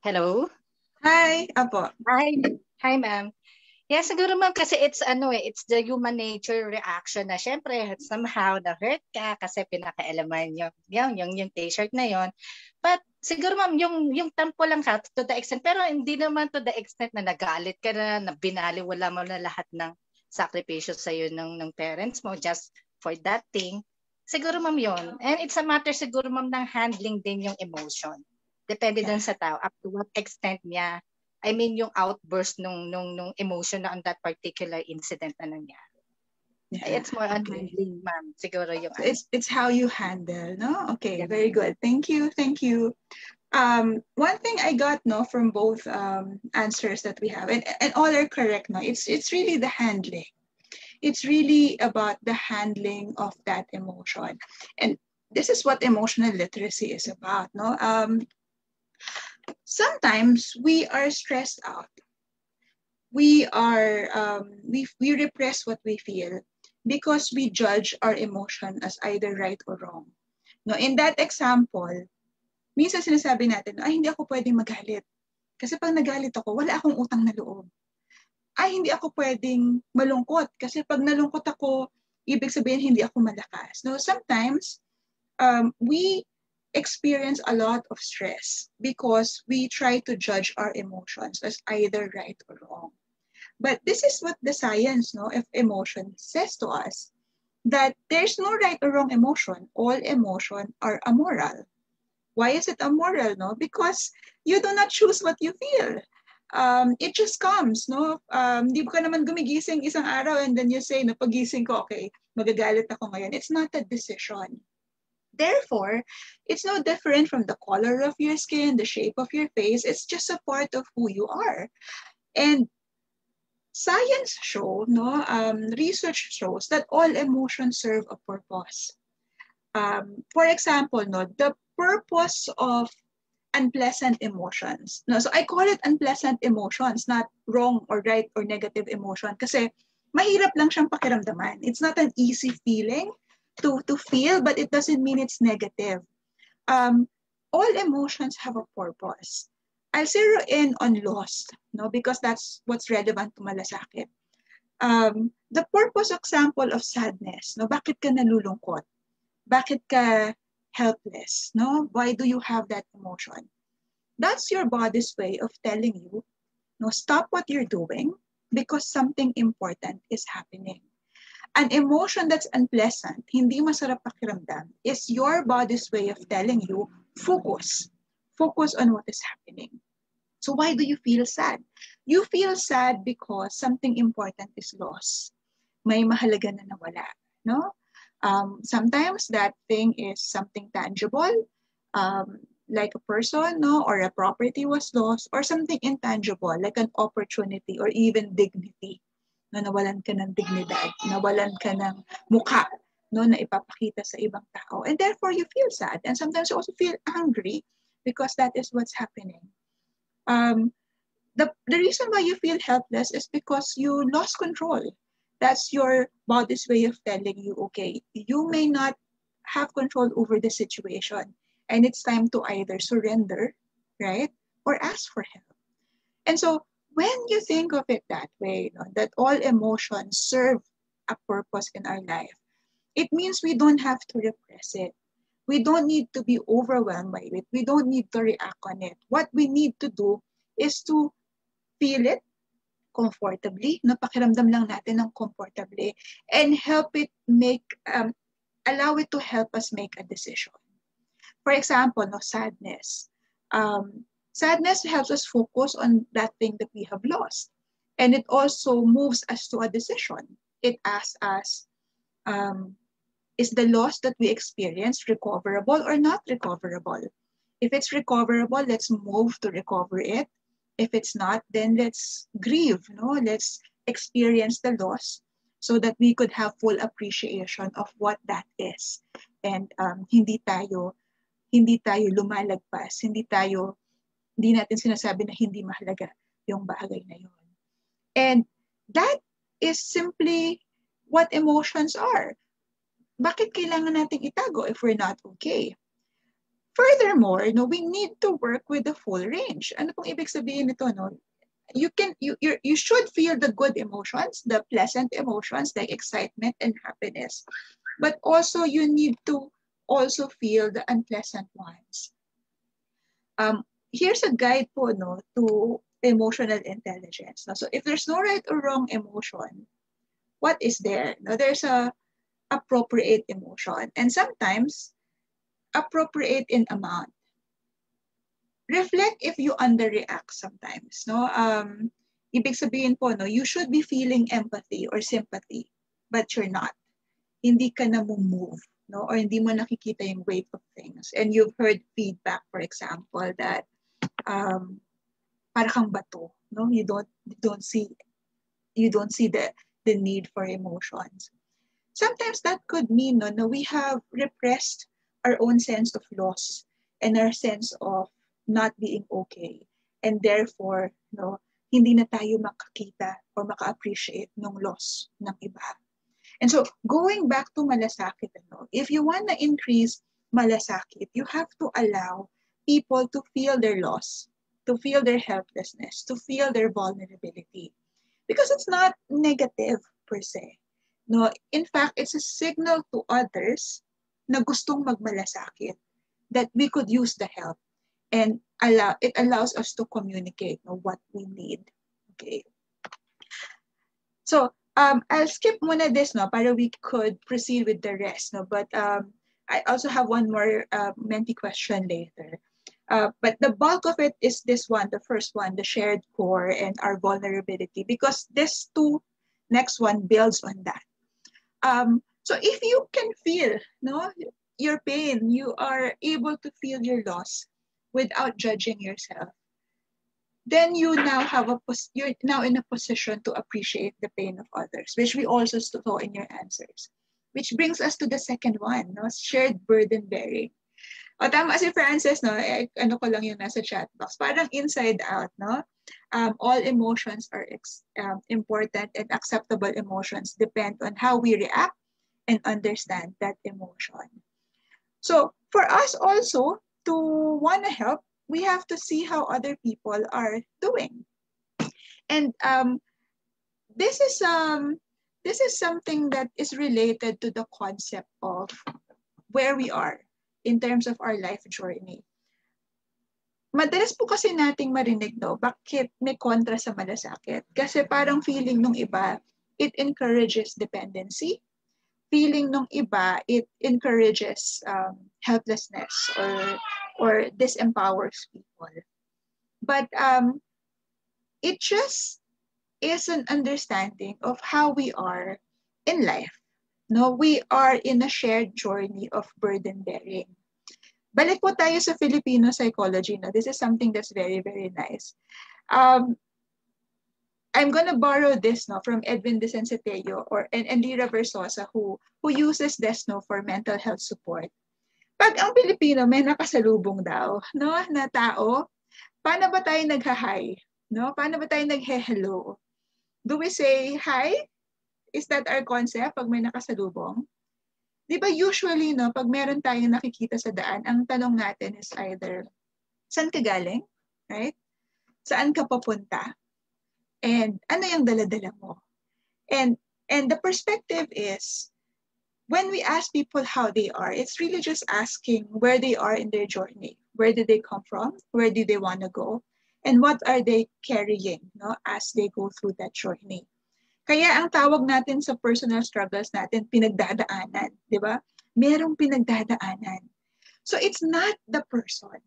Hello? Hi, Apo. Hi. Hi, ma'am. Yeah, siguro ma'am kasi it's the human nature reaction na syempre somehow na-hurt ka kasi pinakailaman yung t-shirt na yon. But siguro ma'am yung tampo lang ka to the extent pero hindi naman to the extent na nagalit ka na binaliwala mo na lahat ng sakripisyo sa iyo ng parents mo just for that thing. Siguro ma'am yon. And it's a matter siguro ma'am ng handling din yung emotion. Depende din sa tao up to what extent niya I mean, yung outburst nung emotion na on that particular incident na nangyari. Yeah. It's more on handling, ma'am. Siguro yung so it's how you handle, no? Okay, yeah. Very good. Thank you. One thing I got from both answers that we have, and all are correct, no? It's really the handling. It's really about the handling of that emotion. And this is what emotional literacy is about, no? Sometimes we are stressed out. We repress what we feel because we judge our emotion as either right or wrong. No, in that example, minsan sinasabi natin, ay hindi ako pwedeng magalit. Kasi pag nagalit ako, wala akong utang na loob. Ay hindi ako pwedeng malungkot. Kasi pag nalungkot ako, ibig sabihin hindi ako malakas. No, sometimes we experience a lot of stress because we try to judge our emotions as either right or wrong. But this is what the science of emotion says to us, that there's no right or wrong emotion. All emotion are amoral. Why is it amoral? No? Because you do not choose what you feel. It just comes. No? Di ka naman gumigising isang araw and then you say, no, pagising ko, okay, magagalit ako ngayon. It's not a decision. Therefore, it's no different from the color of your skin, the shape of your face. It's just a part of who you are. And science research shows that all emotions serve a purpose. For example, the purpose of unpleasant emotions. So I call it unpleasant emotions, not wrong or right or negative emotion. Kasi mahirap lang siyang pakiramdaman. It's not an easy feeling to feel, but it doesn't mean it's negative. All emotions have a purpose. I'll zero in on loss, because that's what's relevant to malasakit. The purpose example of sadness, bakit ka nalulungkot? Bakit ka helpless? Why do you have that emotion? That's your body's way of telling you, stop what you're doing because something important is happening. An emotion that's unpleasant, hindi masarap pakiramdam, is your body's way of telling you, focus. Focus on what is happening. So why do you feel sad? You feel sad because something important is lost. May mahalaga na nawala, sometimes that thing is something tangible, like a person, or a property was lost, or something intangible, like an opportunity or even dignity. Nawalan ka ng dignidad, nawalan ka ng mukha, na ipapakita sa ibang tao. And therefore, you feel sad. And sometimes you also feel angry because that is what's happening. The reason why you feel helpless is because you lost control. That's your body's way of telling you, okay, you may not have control over the situation. And it's time to either surrender, right? Or ask for help. And so, when you think of it that way, that all emotions serve a purpose in our life, it means we don't have to repress it. We don't need to be overwhelmed by it. We don't need to react on it. What we need to do is to feel it comfortably, pakiramdam lang natin ng comfortably, and help it allow it to help us make a decision. For example, sadness. Sadness helps us focus on that thing that we have lost. And it also moves us to a decision. It asks us, is the loss that we experience recoverable or not recoverable? If it's recoverable, let's move to recover it. If it's not, then let's grieve, let's experience the loss so that we could have full appreciation of what that is. And hindi tayo lumalagpas, hindi natin sinasabi na hindi mahalaga yung bagay na yun. And that is simply what emotions are. Bakit kailangan nating itago if we're not okay? Furthermore, no, we need to work with the full range. Ano pong ibig sabihin nito, no? You should feel the good emotions, the pleasant emotions like excitement and happiness, but also you need to also feel the unpleasant ones. Here's a guide po, no, to emotional intelligence. No? So if there's no right or wrong emotion, what is there? No, there's a appropriate emotion, and sometimes appropriate in amount. Reflect if you underreact sometimes, no? Ibig sabihin po, no, you should be feeling empathy or sympathy, but you're not. Hindi ka na move, no? Or hindi mo nakikita yung weight of things. And you've heard feedback, for example, that para kang bato, no? You don't see the need for emotions. Sometimes that could mean, no, we have repressed our own sense of loss and our sense of not being okay. And therefore, no, hindi na tayo makakita or maka-appreciate ng loss ng iba. And so, going back to malasakit, no, if you want to increase malasakit, you have to allow people to feel their loss, to feel their helplessness, to feel their vulnerability. Because it's not negative per se. No, in fact, it's a signal to others na gustong magmalasakit that we could use the help, and it allows us to communicate, no, what we need. Okay. So I'll skip muna this, no, para we could proceed with the rest, no. But I also have one more Menti question later. But the bulk of it is this one, the first one, the shared core and our vulnerability, because this two next one builds on that. So if you can feel, no, your pain, you are able to feel your loss without judging yourself, then you're now in a position to appreciate the pain of others, which we also saw in your answers. Which brings us to the second one, no, shared burden bearing. O tama si Frances, no, ano ko lang yung nasa chat box, parang inside out, no? All emotions are important, and acceptable emotions depend on how we react and understand that emotion. So for us also to want to help, we have to see how other people are doing. And this is something that is related to the concept of where we are in terms of our life journey. Madalas po kasi nating marinig, no, bakit may kontra sa malasakit? Kasi parang feeling nung iba, it encourages dependency. Feeling nung iba, it encourages helplessness or disempowers people. But it just is an understanding of how we are in life. No, we are in a shared journey of burden bearing. Balik po tayo sa Filipino psychology. No? This is something that's very, very nice. I'm gonna borrow this, no, from Edwin De Senceteo and Lira Versosa, who uses this, no, for mental health support. Pag ang Pilipino may nakasalubong daw, no, na tao, paano ba tayo nagha-hi? No? Paano ba tayo naghe-hello? Do we say hi? Is that our concept pag may nakasalubong? Di ba usually, no, pag meron tayong nakikita sa daan, ang tanong natin is either, saan ka galing? Right? Saan ka papunta? And ano yung dala-dala mo? And the perspective is, when we ask people how they are, it's really just asking where they are in their journey. Where did they come from? Where do they want to go? And what are they carrying, no, as they go through that journey? Kaya ang tawag natin sa personal struggles natin, pinagdadaanan, di ba? Merong pinagdadaanan. So it's not the person.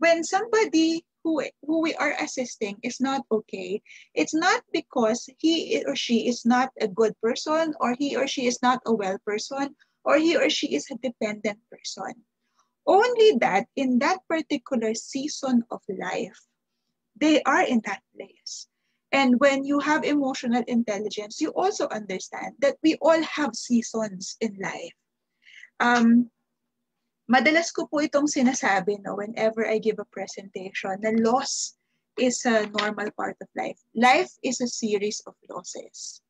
When somebody who we are assisting is not okay, it's not because he or she is not a good person, or he or she is not a well person, or he or she is a dependent person. Only that in that particular season of life, they are in that place. And when you have emotional intelligence, you also understand that we all have seasons in life. Madalas ko po itong sinasabi, no, whenever I give a presentation, na loss is a normal part of life. Life is a series of losses.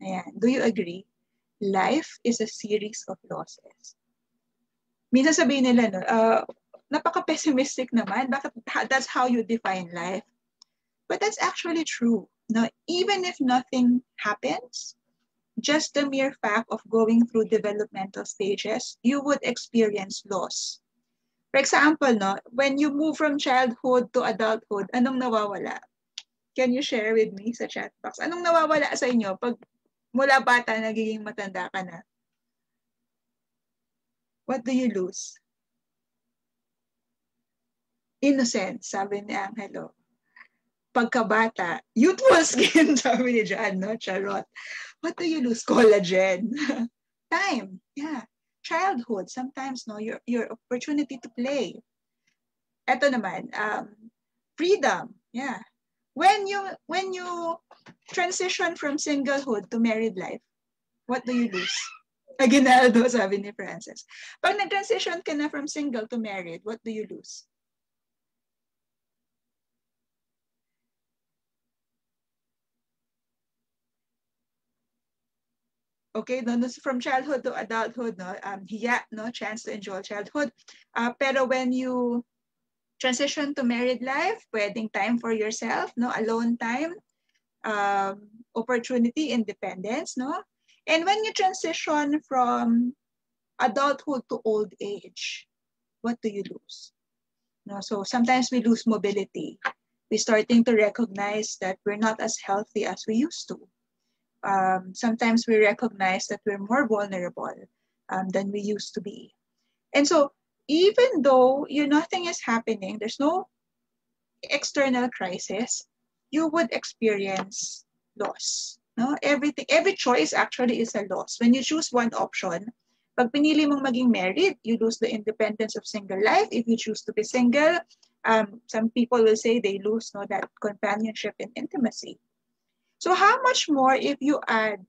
Ayan. Do you agree? Life is a series of losses. Minsan sabihin nila, no, napaka-pessimistic naman. Bakit that's how you define life? But that's actually true. Now, even if nothing happens, just the mere fact of going through developmental stages, you would experience loss. For example, no, when you move from childhood to adulthood, anong nawawala? Can you share with me sa chat box? Anong nawawala sa inyo pag mula bata nagiging matanda ka na? What do you lose? Innocence, sabi ni Angelo. Pagkabata, youthful skin, sabi ni John, no? Charot. What do you lose? Collagen. Time, yeah. Childhood, sometimes, no, your opportunity to play. Ito naman, freedom, yeah. When you transition from singlehood to married life, what do you lose? Aguinaldo, sabi ni Francis. Pag nag-transition ka na from single to married, what do you lose? Okay, no, from childhood to adulthood, no, no, chance to enjoy childhood. Pero when you transition to married life, pwedeng time for yourself, no, alone time, opportunity, independence, no. And when you transition from adulthood to old age, what do you lose? No, so sometimes we lose mobility. We're starting to recognize that we're not as healthy as we used to. Sometimes we recognize that we're more vulnerable than we used to be. And so even though nothing is happening, there's no external crisis, you would experience loss. No? Every choice actually is a loss. When you choose one option, pag pinili mong maging married, you lose the independence of single life. If you choose to be single, some people will say they lose that companionship and intimacy. So how much more if you add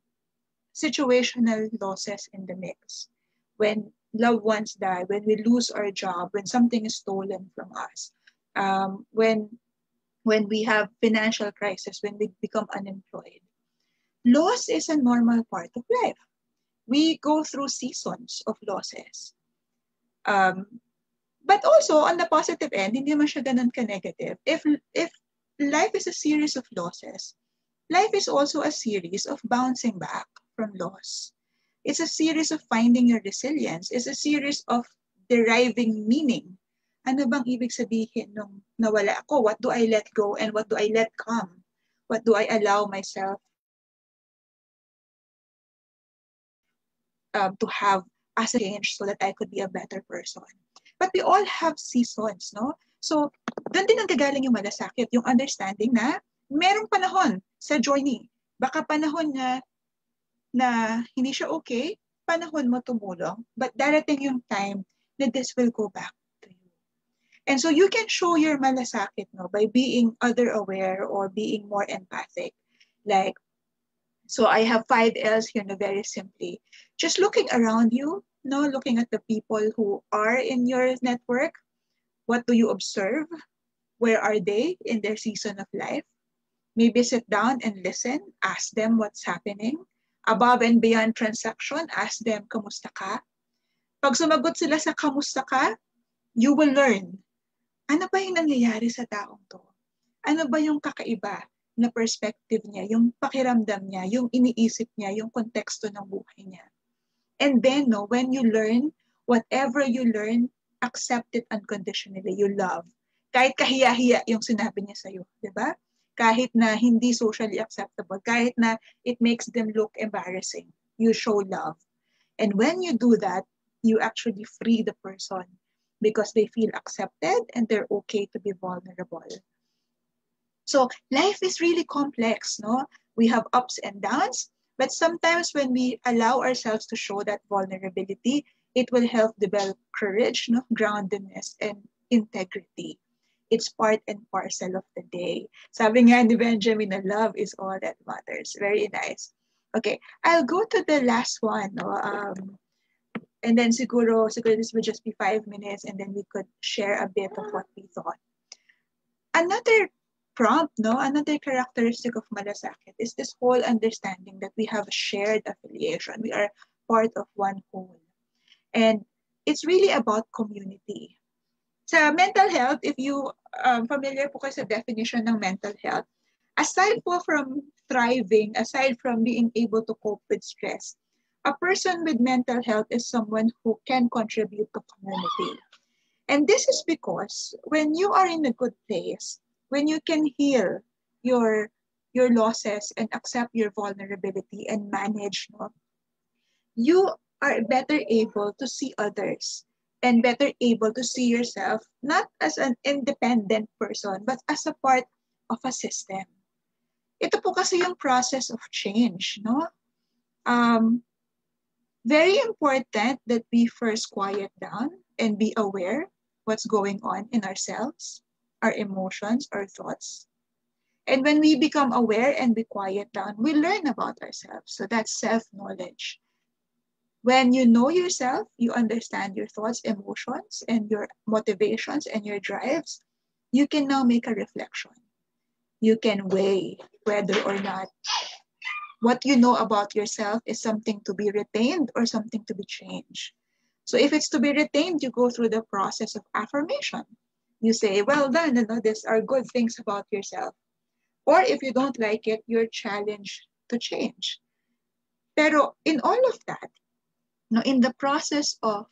situational losses in the mix? When loved ones die, when we lose our job, when something is stolen from us, when we have financial crisis, when we become unemployed. Loss is a normal part of life. We go through seasons of losses. But also, on the positive end, hindi man siya ganun ka-negative. If life is a series of losses, life is also a series of bouncing back from loss. It's a series of finding your resilience. It's a series of deriving meaning. Ano bang ibig sabihin nung nawala ako? What do I let go and what do I let come? What do I allow myself to have as a change so that I could be a better person? But we all have seasons, no? So, doon din ang gagaling yung malasakit, yung understanding na merong panahon sa journey. Baka panahon na hindi siya okay, panahon mo tumulong, but darating yung time na this will go back to you. And so you can show your malasakit by being other aware or being more empathic. Like, so I have 5 L's here, very simply. Just looking around you, looking at the people who are in your network. What do you observe? Where are they in their season of life? Maybe sit down and listen. Ask them what's happening. Above and beyond transaction, ask them, kamusta ka? Pag sumagot sila sa kamusta ka, you will learn. Ano ba yung nangyayari sa taong to? Ano ba yung kakaiba na perspective niya, yung pakiramdam niya, yung iniisip niya, yung konteksto ng buhay niya? And then, when you learn, whatever you learn, accept it unconditionally. You love. Kahit kahiya-hiya yung sinabi niya sa'yo, di ba? Kahit na hindi socially acceptable, kahit na it makes them look embarrassing, you show love. And when you do that, you actually free the person because they feel accepted and they're okay to be vulnerable. So life is really complex, no? We have ups and downs, but sometimes when we allow ourselves to show that vulnerability, it will help develop courage, groundedness, and integrity. It's part and parcel of the day. Sabi nga ni Benjamin na love is all that matters. Very nice. Okay, I'll go to the last one. And then siguro this will just be 5 minutes and then we could share a bit of what we thought. Another prompt, another characteristic of malasakit is this whole understanding that we have shared affiliation. We are part of one whole. And it's really about community. Sa mental health, if you familiar po kayo sa definition ng mental health, aside po from thriving, aside from being able to cope with stress, a person with mental health is someone who can contribute to community. And this is because when you are in a good place, when you can heal your losses and accept your vulnerability and manage, no, you are better able to see others and better able to see yourself not as an independent person, but as a part of a system. Ito po kasi yung process of change, no? Very important that we first quiet down and be aware what's going on in ourselves, our emotions, our thoughts. And when we become aware and we quiet down, we learn about ourselves. So that's self-knowledge. When you know yourself, you understand your thoughts, emotions, and your motivations and your drives, you can now make a reflection. You can weigh whether or not what you know about yourself is something to be retained or something to be changed. So if it's to be retained, you go through the process of affirmation. You say, well done, these are good things about yourself. Or if you don't like it, you're challenged to change. Pero in all of that, no, in the process of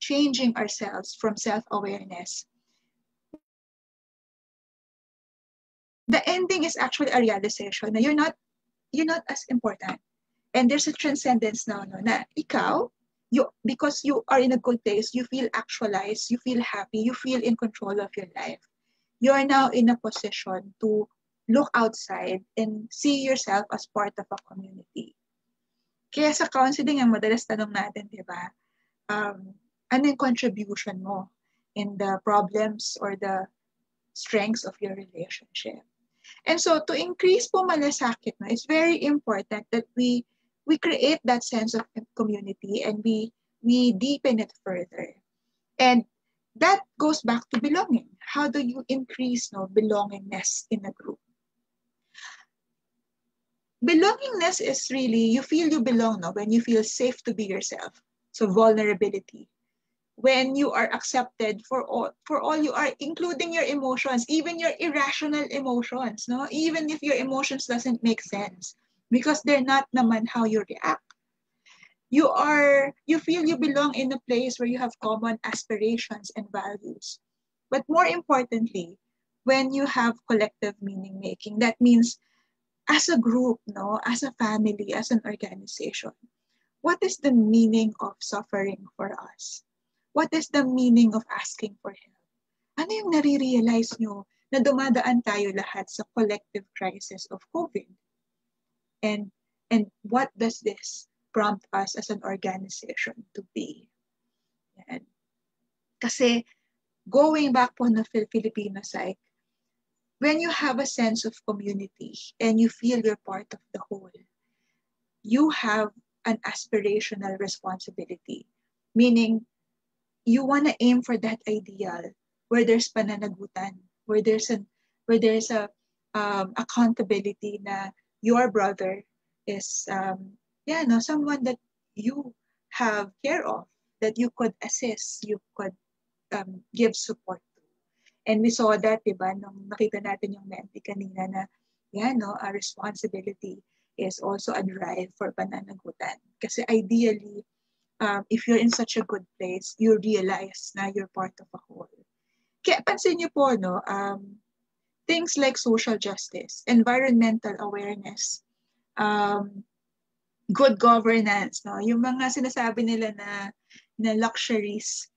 changing ourselves from self-awareness, the ending is actually a realization na you're not as important. And there's a transcendence now, no, na ikaw, because you are in a good place, you feel actualized, you feel happy, you feel in control of your life. You are now in a position to look outside and see yourself as part of a community. Kaya sa counseling, ang madalas tanong natin, di ba, ano yung contribution mo in the problems or the strengths of your relationship? And so to increase po malasakit, no, it's very important that we create that sense of community and we deepen it further. And that goes back to belonging. How do you increase, no, belongingness in a group? Belongingness is really, you feel you belong, no, when you feel safe to be yourself. So vulnerability. When you are accepted for all you are, including your emotions, even your irrational emotions, no? Even if your emotions doesn't make sense, because they're not naman how you react. You feel you belong in a place where you have common aspirations and values. But more importantly, when you have collective meaning making, that means as a group, no, as a family, as an organization, what is the meaning of suffering for us? What is the meaning of asking for help? Ano yung nare-realize nyo na dumadaan tayo lahat sa collective crisis of COVID? And what does this prompt us as an organization to be? Yan. Kasi going back po na Filipino psych, when you have a sense of community and you feel you're part of the whole, you have an aspirational responsibility, meaning you want to aim for that ideal where there's pananagutan, where there's a accountability na your brother is someone that you have care of, that you could assist, you could give support to. And we saw that, diba, nung nakita natin yung menti kanina na a responsibility is also a drive for pananagutan. Kasi ideally, if you're in such a good place, you realize na you're part of a whole. Kaya pansin niyo po, no, things like social justice, environmental awareness, good governance, no, yung mga sinasabi nila na luxuries,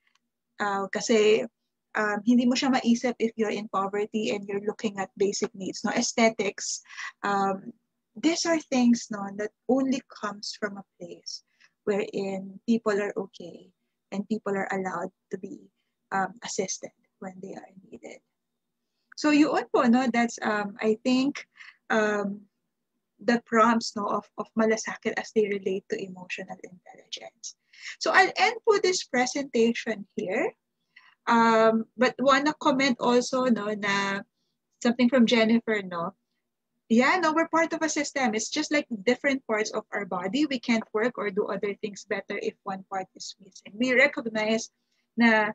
kasi hindi mo siya maisip if you're in poverty and you're looking at basic needs, no, aesthetics. These are things, no, that only comes from a place wherein people are okay and people are allowed to be assisted when they are needed. So yun po, no, that's I think the prompts, no, of malasakit as they relate to emotional intelligence. So I'll end po this presentation here. But wanna comment also, no, na something from Jennifer, no. Yeah, no, we're part of a system. It's just like different parts of our body. We can't work or do other things better if one part is missing. We recognize na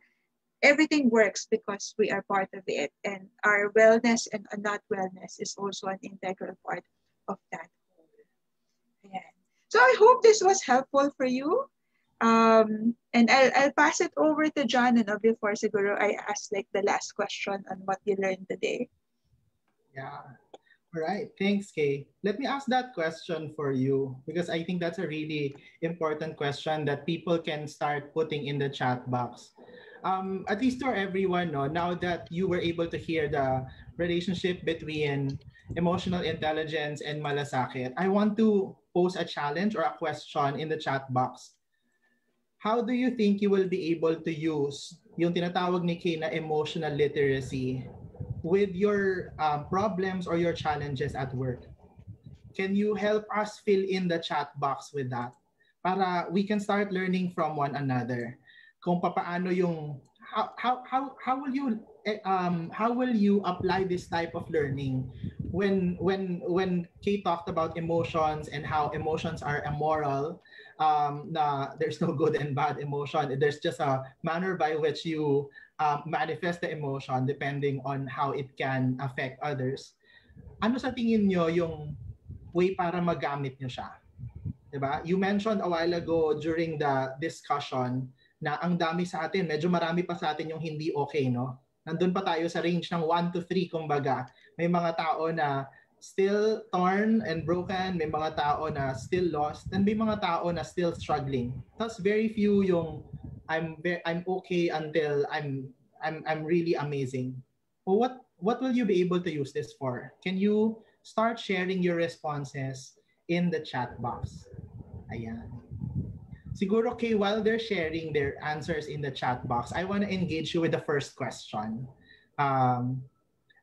everything works because we are part of it, and our wellness and not wellness is also an integral part of that whole. Ayan. So I hope this was helpful for you. And I'll pass it over to John, before siguro I ask like the last question on what you learned today. Yeah. All right. Thanks, Kay. Let me ask that question for you because I think that's a really important question that people can start putting in the chat box. At least for everyone, no, now that you were able to hear the relationship between emotional intelligence and malasakit, I want to pose a challenge or a question in the chat box. How do you think you will be able to use yung tinatawag ni Kay na emotional literacy with your problems or your challenges at work? Can you help us fill in the chat box with that? Para we can start learning from one another. Kung papaano yung how will you apply this type of learning when Kay talked about emotions and how emotions are immoral, na there's no good and bad emotion. There's just a manner by which you manifest the emotion depending on how it can affect others. Ano sa tingin nyo yung way para magamit nyo siya? Diba? You mentioned a while ago during the discussion na ang dami sa atin, medyo marami pa sa atin yung hindi okay, no? Nandun pa tayo sa range ng 1 to 3, kumbaga. May mga tao na still torn and broken, may mga tao na still lost, and may mga tao na still struggling. Tapos very few yung I'm okay until I'm really amazing. Well, what will you be able to use this for? Can you start sharing your responses in the chat box? Ayan. Siguro, Kay, while they're sharing their answers in the chat box, I want to engage you with the first question.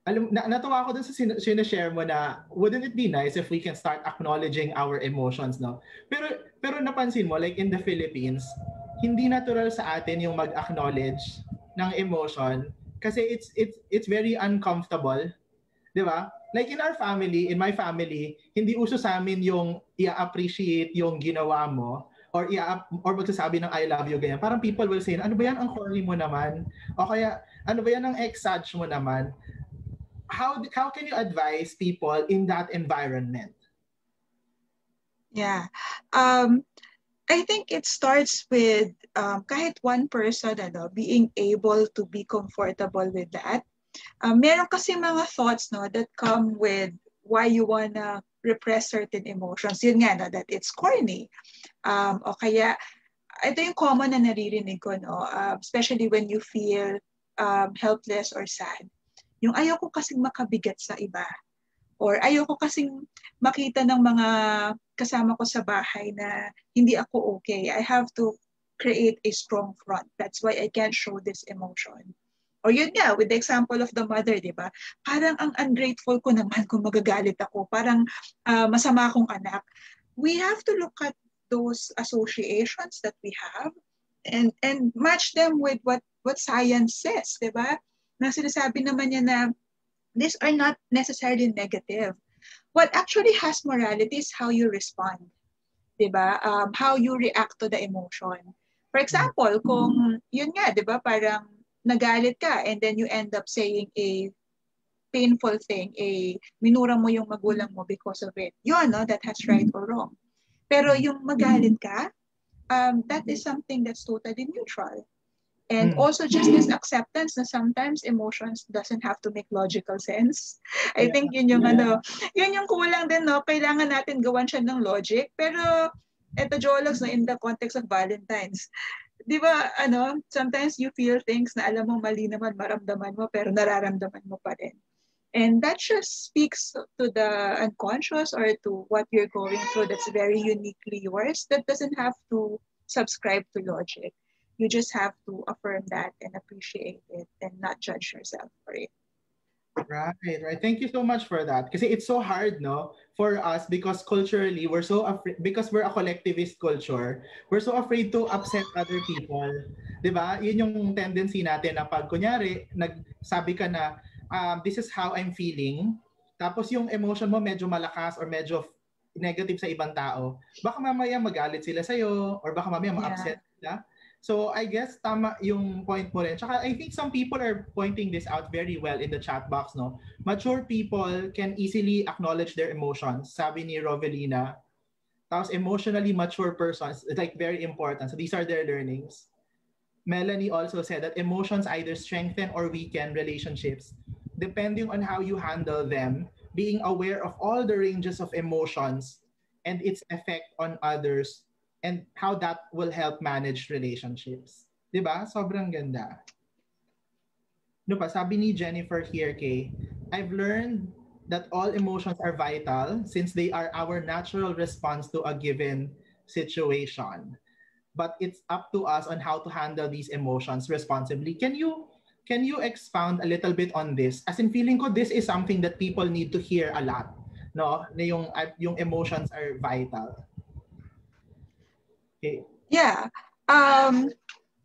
Natuwa ako dun sa sinashare mo na wouldn't it be nice if we can start acknowledging our emotions, no? Pero napansin mo, like in the Philippines, hindi natural sa atin yung mag-acknowledge ng emotion kasi it's very uncomfortable, 'di ba? Like in our family, in my family, hindi uso sa amin yung i-appreciate yung ginawa mo or magsasabi ng I love you ganyan. Parang people will say, ano ba yan ang corny mo naman? O kaya, ano ba yan ang ex-sage mo naman? How can you advise people in that environment? Yeah. I think it starts with kahit one person being able to be comfortable with that. Meron kasi mga thoughts that come with why you wanna repress certain emotions. Yun nga, that it's corny. O kaya, ito yung common na naririnig ko, especially when you feel helpless or sad. Yung ayoko kasing makabigat sa iba. Or ayoko kasing makita ng mga kasama ko sa bahay na hindi ako okay. I have to create a strong front. That's why I can't show this emotion. Or yun nga, with the example of the mother, di ba? Parang ang ungrateful ko naman kung magagalit ako. Parang masama akong anak. We have to look at those associations that we have and match them with what science says, di ba? Na sinasabi naman niya na these are not necessarily negative. What actually has morality is how you respond, di ba? How you react to the emotion. For example, kung yun nga, di ba, parang nagalit ka and then you end up saying a painful thing, minura mo yung magulang mo because of it. Yun, that has right or wrong. Pero yung magalit ka, that is something that's totally neutral. And also just this acceptance na sometimes emotions doesn't have to make logical sense. I think yun yung yun yung kulang din, kailangan natin gawan siya ng logic. Pero eto Jologs, in the context of Valentine's, di ba, sometimes you feel things na alam mo mali naman maramdaman mo pero nararamdaman mo pa rin. And that just speaks to the unconscious or to what you're going through that's very uniquely yours, that doesn't have to subscribe to logic. You just have to affirm that and appreciate it and not judge yourself for it. Right. Thank you so much for that. Kasi it's so hard, for us because culturally, we're so afraid, because we're a collectivist culture, we're so afraid to upset other people. Diba? Yun yung tendency natin na pag kunyari, nagsabi ka na, this is how I'm feeling, tapos yung emotion mo medyo malakas or medyo negative sa ibang tao, baka mamaya magalit sila sa'yo or baka mamaya ma-upset sila. So I guess tama yung point mo rin. Tsaka I think some people are pointing this out very well in the chat box, no? Mature people can easily acknowledge their emotions. Sabi ni Rovelina. Tapos emotionally mature persons, it's like very important. So these are their learnings. Melanie also said that emotions either strengthen or weaken relationships depending on how you handle them, being aware of all the ranges of emotions and its effect on others and how that will help manage relationships. 'Di ba? Sobrang ganda. No pa, sabi ni Jennifer here, Kay, I've learned that all emotions are vital since they are our natural response to a given situation. But it's up to us on how to handle these emotions responsibly. Can you expound a little bit on this? As in, feeling ko this is something that people need to hear a lot, no? Na yung emotions are vital. Okay. Yeah.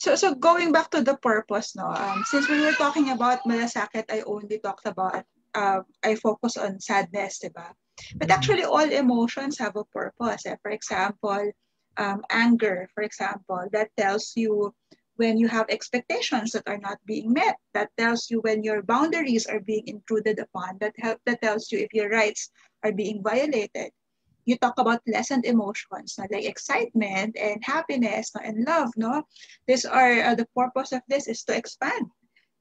So going back to the purpose, no. Since we were talking about malasakit, I only talked about I focus on sadness, diba? But actually, all emotions have a purpose. For example, anger, for example, that tells you when you have expectations that are not being met. That tells you when your boundaries are being intruded upon. That tells you if your rights are being violated. You talk about pleasant emotions, no? Like excitement and happiness, no? And love. No, these are the purpose of this is to expand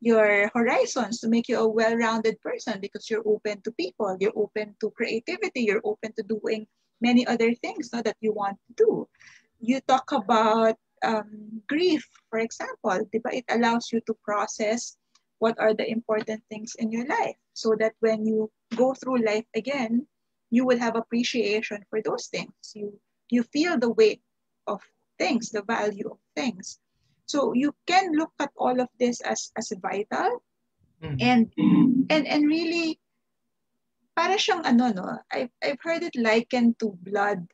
your horizons, to make you a well-rounded person because you're open to people, you're open to creativity, you're open to doing many other things, no, that you want to do. You talk about grief, for example, diba? It allows you to process what are the important things in your life so that when you go through life again, you will have appreciation for those things. You feel the weight of things, the value of things. So you can look at all of this as vital and really para siyang ano, no, I've heard it likened to blood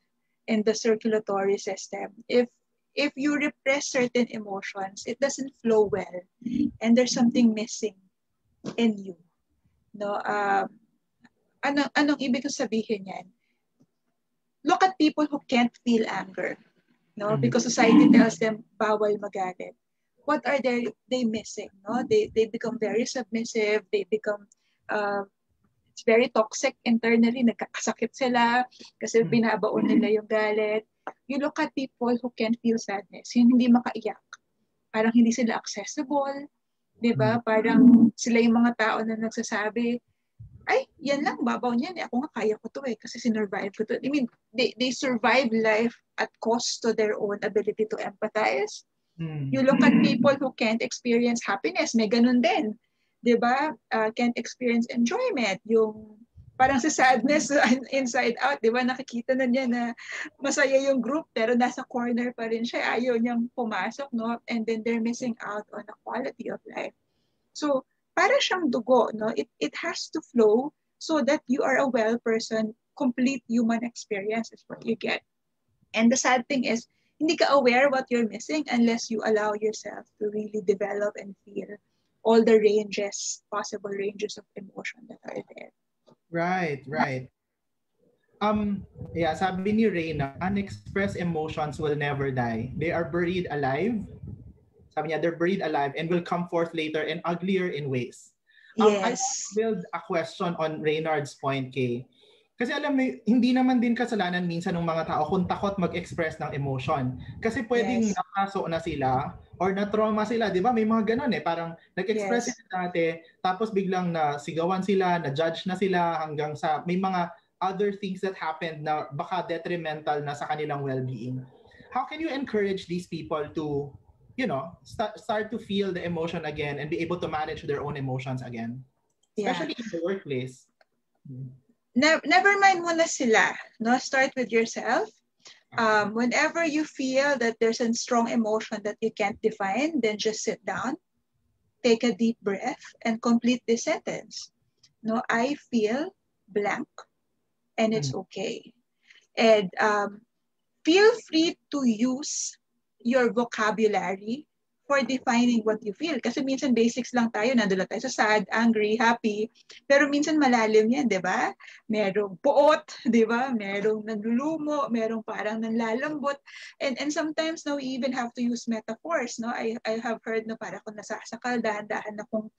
in the circulatory system. If you repress certain emotions, it doesn't flow well and there's something missing in you. No, anong ibig sabihin yan? Look at people who can't feel anger, no, because society tells them bawal magalit. What are they missing? No, they become very submissive. They become it's very toxic internally. Nagkakasakit sila kasi binabaon nila yung galit. You look at people who can't feel sadness, yung hindi makaiyak. Parang hindi sila accessible, di ba? Parang sila yung mga tao na nagsasabi, ay, yan lang, babaw niyan. Ako nga kaya ko to kasi sinurvive ko to. I mean, they survive life at cost to their own ability to empathize. You look at people who can't experience happiness, may ganun din. Diba? Can't experience enjoyment. Yung parang sa sadness, inside out, diba? Nakikita na niya na masaya yung group pero nasa corner pa rin siya. Ayaw niyang pumasok, no? And then they're missing out on the quality of life. So, para siyang dugo, no? It has to flow so that you are a well person. Complete human experience is what you get. And the sad thing is, hindi ka aware what you're missing unless you allow yourself to really develop and feel all the possible ranges of emotion that are there. Right. Yeah, sabi ni Reyna, unexpressed emotions will never die. They are buried alive. Sabi niya, they're buried alive and will come forth later and uglier in ways. Yes. I build a question on Reynard's point, Kay. Kasi alam mo, hindi naman din kasalanan minsan ng mga tao kung takot mag-express ng emotion. Kasi pwedeng nakaso na sila or na-trauma sila, di ba? May mga ganun parang nag-express sila dati, tapos biglang nasigawan sila, na-judge na sila hanggang sa may mga other things that happened na baka detrimental na sa kanilang well-being. How can you encourage these people to, start to feel the emotion again and be able to manage their own emotions again? Especially in the workplace. Never mind muna sila. No? Start with yourself. Whenever you feel that there's a strong emotion that you can't define, then just sit down, take a deep breath, and complete this sentence. No, I feel blank, and it's okay. And feel free to use your vocabulary for defining what you feel. Kasi minsan basics lang tayo, nandun lang tayo sa sad, angry, happy. Pero minsan malalim yan, di ba? Merong puot, di ba? Merong nanlulumo, merong parang nanlalambot. And sometimes no, we even have to use metaphors. No? I have heard no, para kung nasasakal, dahan-dahan na kung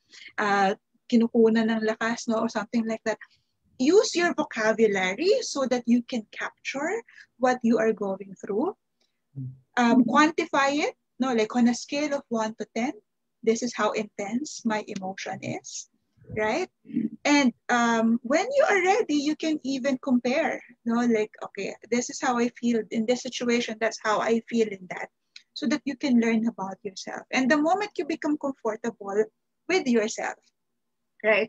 kinukunan ng lakas, no, or something like that. Use your vocabulary so that you can capture what you are going through. Quantify it, no, like on a scale of 1 to 10, this is how intense my emotion is, right? And when you are ready, you can even compare, no, like, okay, this is how I feel in this situation, that's how I feel in that, so that you can learn about yourself. And the moment you become comfortable with yourself, right,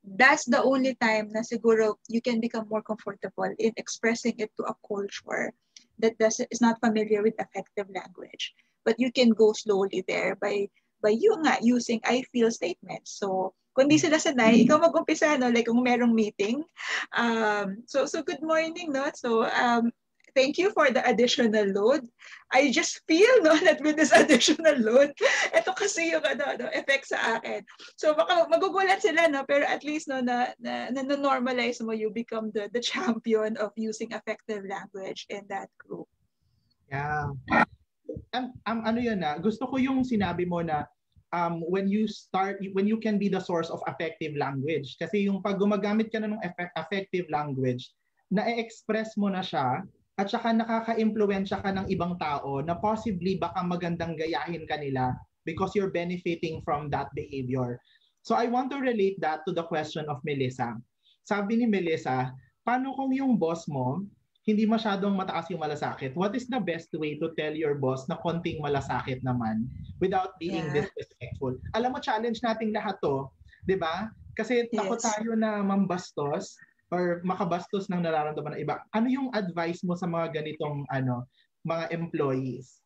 that's the only time na siguro you can become more comfortable in expressing it to a culture that is not familiar with effective language. But you can go slowly there by you nga using I feel statements. So kung di sila sanay, ikaw mag-umpisa, no, like kung merong meeting. So good morning, no? So thank you for the additional load. I just feel, no, that with this additional load, ito kasi yung effect sa akin. So baka magugulat sila, no, pero at least no na normalize mo, you become the champion of using effective language in that group. Yeah. Ano yun na, gusto ko yung sinabi mo na when you can be the source of effective language. Kasi yung pag gumagamit ka na ng effective language, na-express mo na siya, at saka nakaka-impluwensya ka ng ibang tao na possibly baka magandang gayahin ka nila because you're benefiting from that behavior. So I want to relate that to the question of Melissa. Sabi ni Melissa, paano kung yung boss mo hindi masyadong mataas yung malasakit? What is the best way to tell your boss na konting malasakit naman without being disrespectful? Alam mo, challenge nating lahat to, di ba? Kasi takot tayo na mambastos or makabastos ng nararamdaman ng iba. Ano yung advice mo sa mga ganitong mga employees?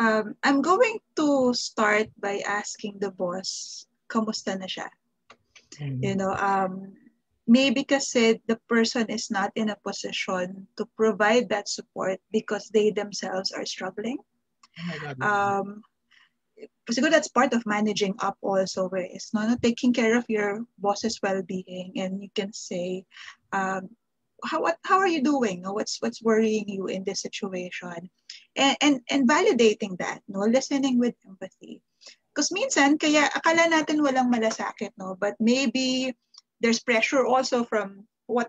I'm going to start by asking the boss, kamusta na siya? You know, maybe kasi the person is not in a position to provide that support because they themselves are struggling. Oh my God. Siguro that's part of managing up also, is no, taking care of your boss's well-being, and you can say, how are you doing? What's worrying you in this situation, and validating that, no, listening with empathy. Because minsan kaya akala natin walang malasakit, no, but maybe there's pressure also from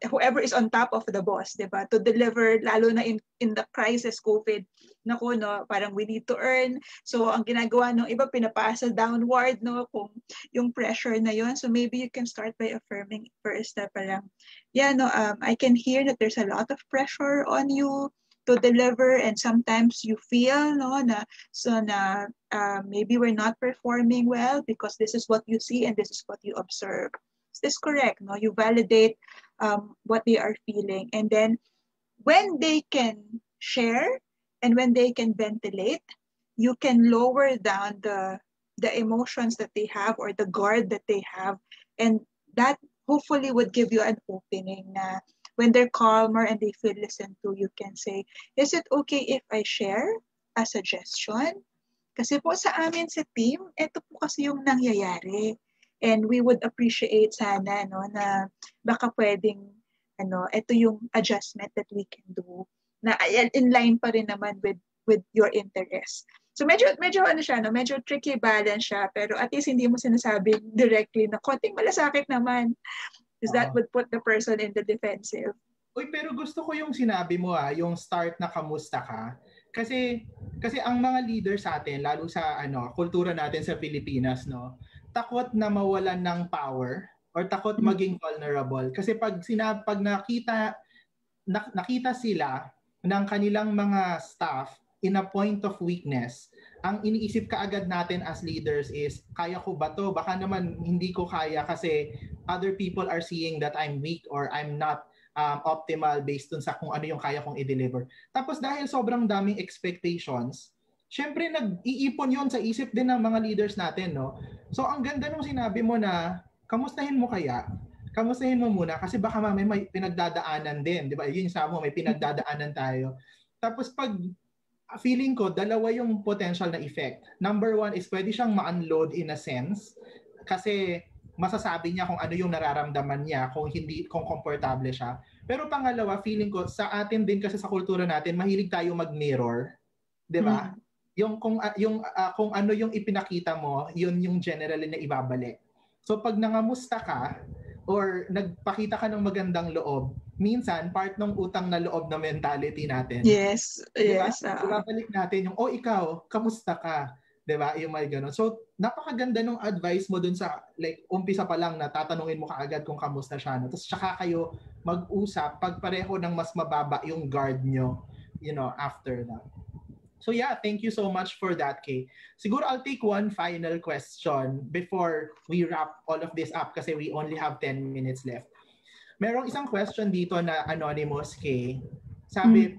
whoever is on top of the boss, diba, to deliver, lalo na in the crisis COVID. Naku, no, parang we need to earn. So ang ginagawa ng iba, pinapasa downward, no, kung yung pressure na yon. So maybe you can start by affirming first na parang, yeah, no, I can hear that there's a lot of pressure on you to deliver, and sometimes you feel, no, na maybe we're not performing well because this is what you see and this is what you observe. Is this correct? No, you validate what they are feeling, and then when they can share and when they can ventilate, you can lower down the emotions that they have or the guard that they have, and that hopefully would give you an opening na when they're calmer and they feel listened to, you can say, is it okay if I share a suggestion? Kasi po sa amin sa team, ito po kasi yung nangyayari. And we would appreciate sana, no, na baka pwedeng, ito yung adjustment that we can do na in line pa rin naman with your interest. So medyo siya, no, medyo tricky balance siya, pero at least hindi mo sinasabi directly na konting malasakit naman, because that would put the person in the defensive. Uy, pero gusto ko yung sinabi mo, yung start na kamusta ka. Kasi ang mga leaders sa atin, lalo sa kultura natin sa Pilipinas, no, takot na mawalan ng power or takot maging vulnerable. Kasi pag nakita sila ng kanilang mga staff in a point of weakness, ang iniisip kaagad natin as leaders is, kaya ko ba to? Baka naman hindi ko kaya kasi other people are seeing that I'm weak or I'm not optimal based dun sa kung ano yung kaya kong i-deliver. Tapos dahil sobrang daming expectations, syempre nag-iipon yon sa isip din ng mga leaders natin, no? So ang ganda nung sinabi mo na, kamustahin mo kaya? Kamustahin mo muna kasi baka mamaya may pinagdadaanan din, di ba? Yun yung sabi mo, may pinagdadaanan tayo. Tapos pag feeling ko, dalawa yung potential na effect. Number one is pwede siyang ma-unload in a sense kasi masasabi niya kung ano yung nararamdaman niya kung komportable siya. Pero pangalawa, feeling ko sa atin din kasi sa kultura natin, mahilig tayo mag-mirror, 'di ba? Yung kung ano yung ipinakita mo, yun yung generally na ibabalik. So pag nangamusta ka or nagpakita ka ng magandang loob, minsan part ng utang na loob na mentality natin. Yes, diba? yes. Ibabalik natin yung, ikaw, kamusta ka? Diba? Yung may ganun. So, napakaganda nung advice mo dun sa, like, umpisa pa lang na tatanungin mo kaagad kung kamusta siya. No? Tapos, tsaka kayo mag-usap pag pareho ng mas mababa yung guard nyo, after that. So yeah, thank you so much for that, Kay. Siguro I'll take one final question before we wrap all of this up kasi we only have 10 minutes left. Merong isang question dito na anonymous, Kay. Sabi,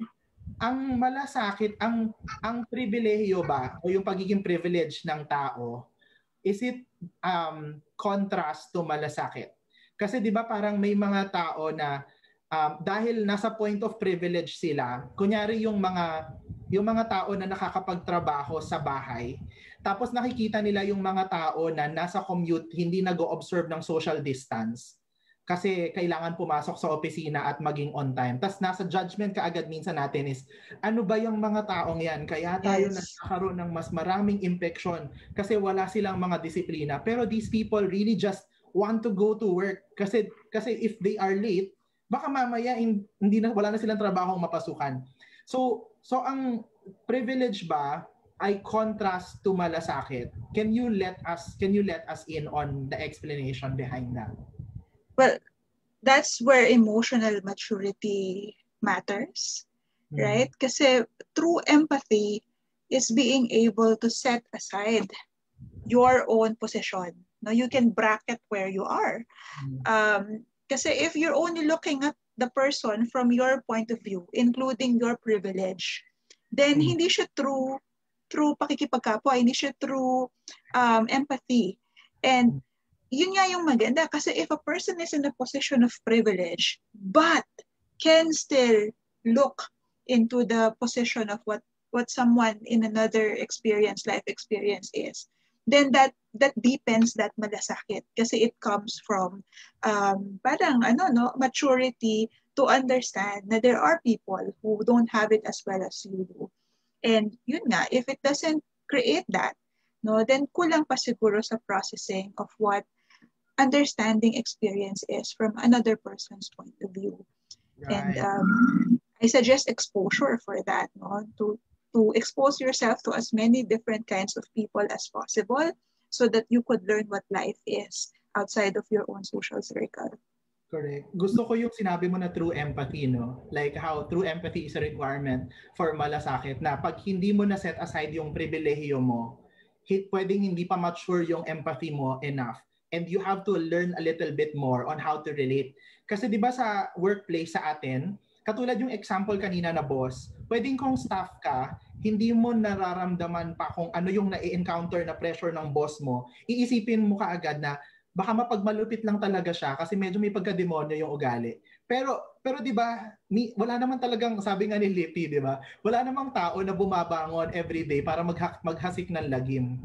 ang malasakit, ang pribilehiyo ba o yung pagiging privilege ng tao, is it contrast to malasakit? Kasi 'di ba parang may mga tao na dahil nasa point of privilege sila, kunyari yung mga tao na nakakapagtrabaho sa bahay, tapos nakikita nila yung mga tao na nasa commute, hindi nag-o-observe ng social distance kasi kailangan pumasok sa opisina at maging on time. Tapos nasa judgment kaagad minsan natin is, ano ba yung mga taong yan? Kaya tayo nagkakaroon ng mas maraming infection kasi wala silang mga disiplina. Pero these people really just want to go to work kasi if they are late, baka mamaya wala na silang trabaho mapasukan. So ang privilege ba ay contrast to malasakit? Can you let us in on the explanation behind that? Well, that's where emotional maturity matters, right? Kasi true empathy is being able to set aside your own position. No, you can bracket where you are. Kasi if you're only looking at the person from your point of view, including your privilege, then hindi siya true pakikipagkapwa, hindi siya true empathy. And yun nga yung maganda kasi if a person is in a position of privilege but can still look into the position of what someone in another life experience is, then that deepens that malasakit kasi it comes from parang maturity to understand na there are people who don't have it as well as you do. And yun nga, if it doesn't create that, then kulang pa siguro sa processing of what understanding experience is from another person's point of view. Right. And I suggest exposure for that, to expose yourself to as many different kinds of people as possible so that you could learn what life is outside of your own social circle. Correct. Gusto ko yung sinabi mo na true empathy, no? Like how true empathy is a requirement for malasakit na pag hindi mo na set aside yung pribilehiyo mo, pwedeng hindi pa mature yung empathy mo enough. And you have to learn a little bit more on how to relate. Kasi 'di ba sa workplace sa atin, katulad yung example kanina na boss, pwedeng kung staff ka, hindi mo nararamdaman pa kung ano yung na-encounter na pressure ng boss mo. Iisipin mo kaagad na baka mapagmalupit lang talaga siya kasi medyo may pagka-demonyo yung ugali. Pero 'di ba, wala naman talagang, sabi nga ni Lippy, 'di ba? Wala namang tao na bumabangon every day para maghasik ng lagim.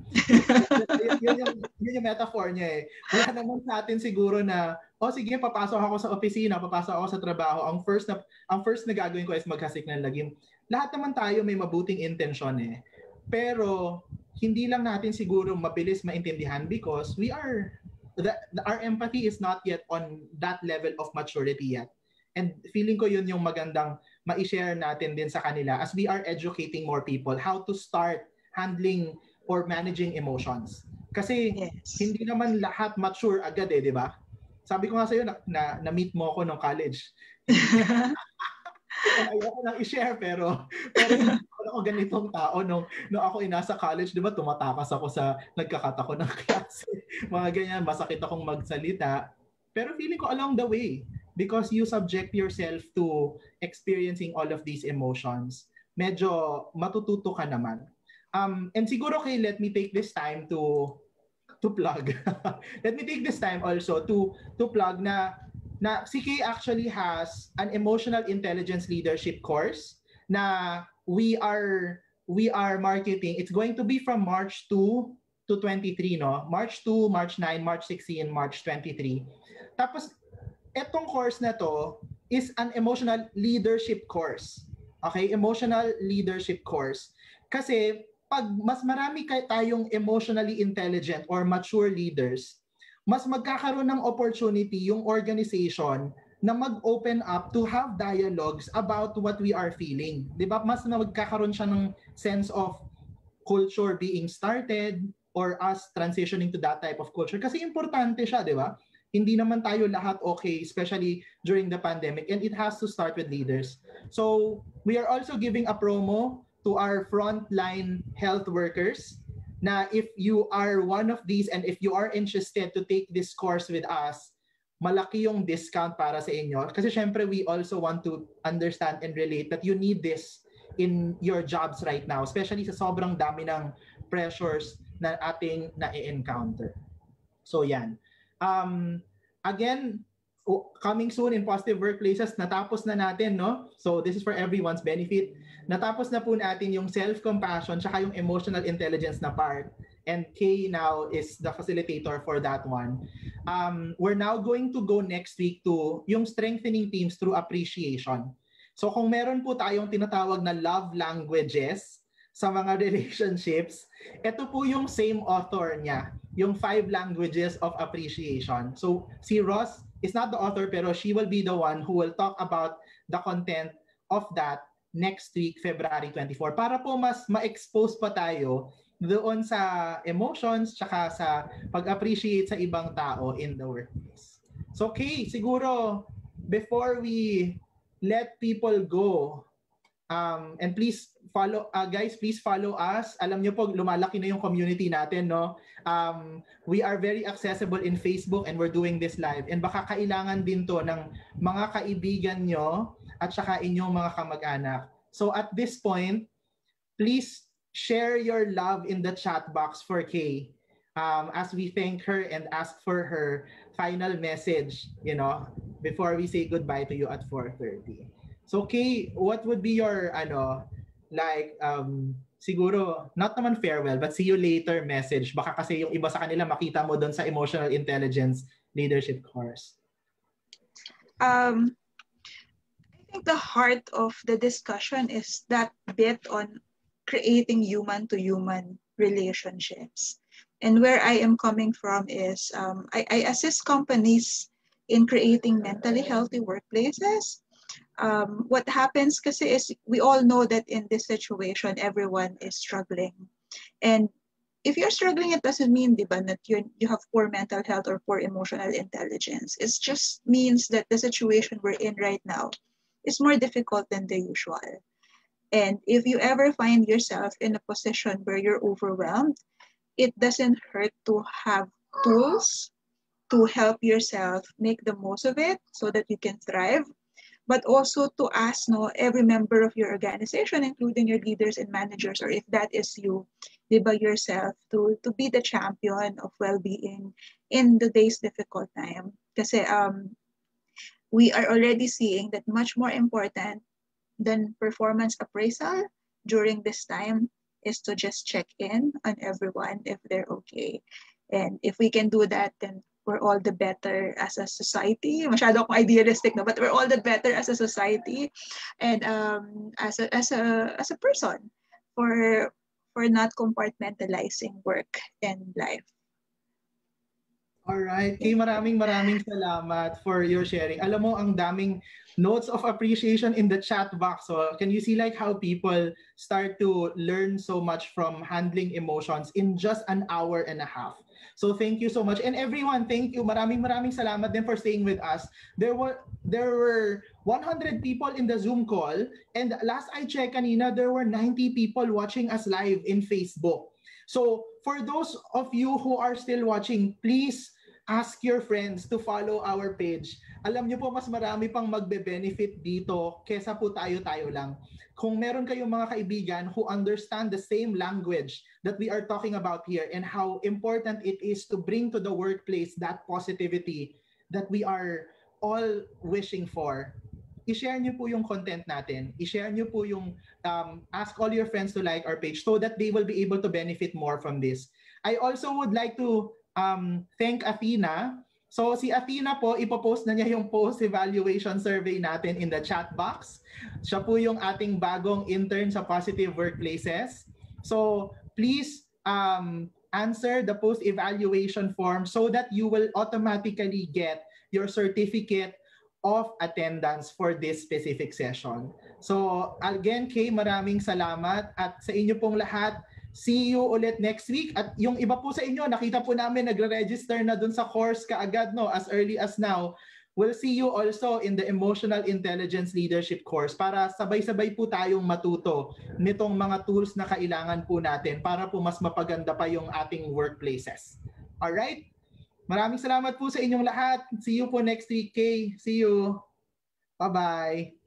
yun yung metaphor niya eh. Wala naman sa atin siguro na sige, papasok ako sa opisina, papasok ako sa trabaho, ang first na gagawin ko is maghasik ng lagim. Lahat naman tayo may mabuting intensyon eh. Pero hindi lang natin siguro mabilis maintindihan because our empathy is not yet on that level of maturity yet. And feeling ko yun yung magandang ma-share natin din sa kanila as we are educating more people how to start handling or managing emotions. Kasi hindi naman lahat mature agad eh, di ba? Sabi ko nga sa'yo na-meet mo ako nung college. Ayoko nang i-share pero ako ganitong tao nung ako inasa college, di ba, tumatakas ako sa nagkakat ako ng klase. Mga ganyan, masakit akong magsalita. Pero feeling ko along the way, because you subject yourself to experiencing all of these emotions, medyo matututo ka naman. And siguro let me take this time to plug. Let me take this time also to plug na si Kay actually has an emotional intelligence leadership course na we are we are marketing, it's going to be from March 2 to 23, no? March 2, March 9, March 16, March 23. Tapos, etong course na to is an emotional leadership course. Okay? Emotional leadership course. Kasi, pag mas marami tayong emotionally intelligent or mature leaders, mas magkakaroon ng opportunity yung organization na mag-open up to have dialogues about what we are feeling. Di ba? Mas na magkakaroon siya ng sense of culture being started or us transitioning to that type of culture. Kasi importante siya, di ba? Hindi naman tayo lahat okay, especially during the pandemic, and it has to start with leaders. So, we are also giving a promo to our frontline health workers na if you are one of these and if you are interested to take this course with us, malaki yung discount para sa inyo. Kasi syempre, we also want to understand and relate that you need this in your jobs right now, especially sa sobrang dami ng pressures na ating na-encounter. So yan. Again, coming soon in Positive Workplaces, natapos na natin, no? So this is for everyone's benefit. Natapos na po natin yung self-compassion tsaka yung emotional intelligence na part. And Kay now is the facilitator for that one. We're now going to go next week to yung strengthening teams through appreciation. So kung meron po tayong tinatawag na love languages sa mga relationships, ito po yung same author niya, yung 5 languages of appreciation. So si Ross is not the author, pero she will be the one who will talk about the content of that next week, February 24, para po mas ma-expose pa tayo doon sa emotions tsaka sa pag-appreciate sa ibang tao in the workplace. So, okay, siguro before we let people go, and please follow, guys, please follow us. Alam niyo po, lumalaki na yung community natin, no? We are very accessible in Facebook and we're doing this live. And baka kailangan din to ng mga kaibigan nyo at saka inyong mga kamag-anak. So at this point, please share your love in the chat box for Kay as we thank her and ask for her final message, you know, before we say goodbye to you at 4:30. So Kay, what would be your siguro not naman farewell but see you later message? Baka kasi yung iba sa kanila makita mo doon sa emotional intelligence leadership course. I think the heart of the discussion is that bit on creating human-to-human relationships. And where I am coming from is I assist companies in creating mentally healthy workplaces. What happens kasi is we all know that in this situation, everyone is struggling. And if you're struggling, it doesn't mean, diba, that you have poor mental health or poor emotional intelligence. It just means that the situation we're in right now is more difficult than the usual. And if you ever find yourself in a position where you're overwhelmed, it doesn't hurt to have tools to help yourself make the most of it so that you can thrive, but also to ask every member of your organization, including your leaders and managers, or if that is you, diba, yourself, to be the champion of well-being in the day's difficult time. Kasi we are already seeing that much more important than performance appraisal during this time is to just check in on everyone if they're okay. And if we can do that, then we're all the better as a society. Masyado akong idealistic, no? But we're all the better as a society and as a person for not compartmentalizing work and life. All right. Kay, maraming salamat for your sharing. Alam mo, ang daming notes of appreciation in the chat box. So can you see like how people start to learn so much from handling emotions in just an hour and a half? So thank you so much. And everyone, thank you. Maraming salamat din for staying with us. There were 100 people in the Zoom call, and last I checked kanina, there were 90 people watching us live in Facebook. So for those of you who are still watching, please ask your friends to follow our page. Alam niyo po, mas marami pang magbe-benefit dito kesa po tayo-tayo lang. Kung meron kayong mga kaibigan who understand the same language that we are talking about here and how important it is to bring to the workplace that positivity that we are all wishing for, i-share nyo po yung content natin. I-share nyo po yung, ask all your friends to like our page so that they will be able to benefit more from this. I also would like to thank Athena. So si Athena po, ipopost na niya yung post-evaluation survey natin in the chat box. Siya po yung ating bagong intern sa Positive Workplaces. So please answer the post-evaluation form so that you will automatically get your certificate of attendance for this specific session. So again, Kay, maraming salamat at sa inyo pong lahat, see you ulit next week. At yung iba po sa inyo, nakita po namin nagre-register na dun sa course kaagad, no, as early as now. We'll see you also in the Emotional Intelligence Leadership course para sabay-sabay po tayong matuto nitong mga tools na kailangan po natin para po mas mapaganda pa yung ating workplaces. Alright? Maraming salamat po sa inyong lahat. See you po next week, Kay. See you. Bye-bye.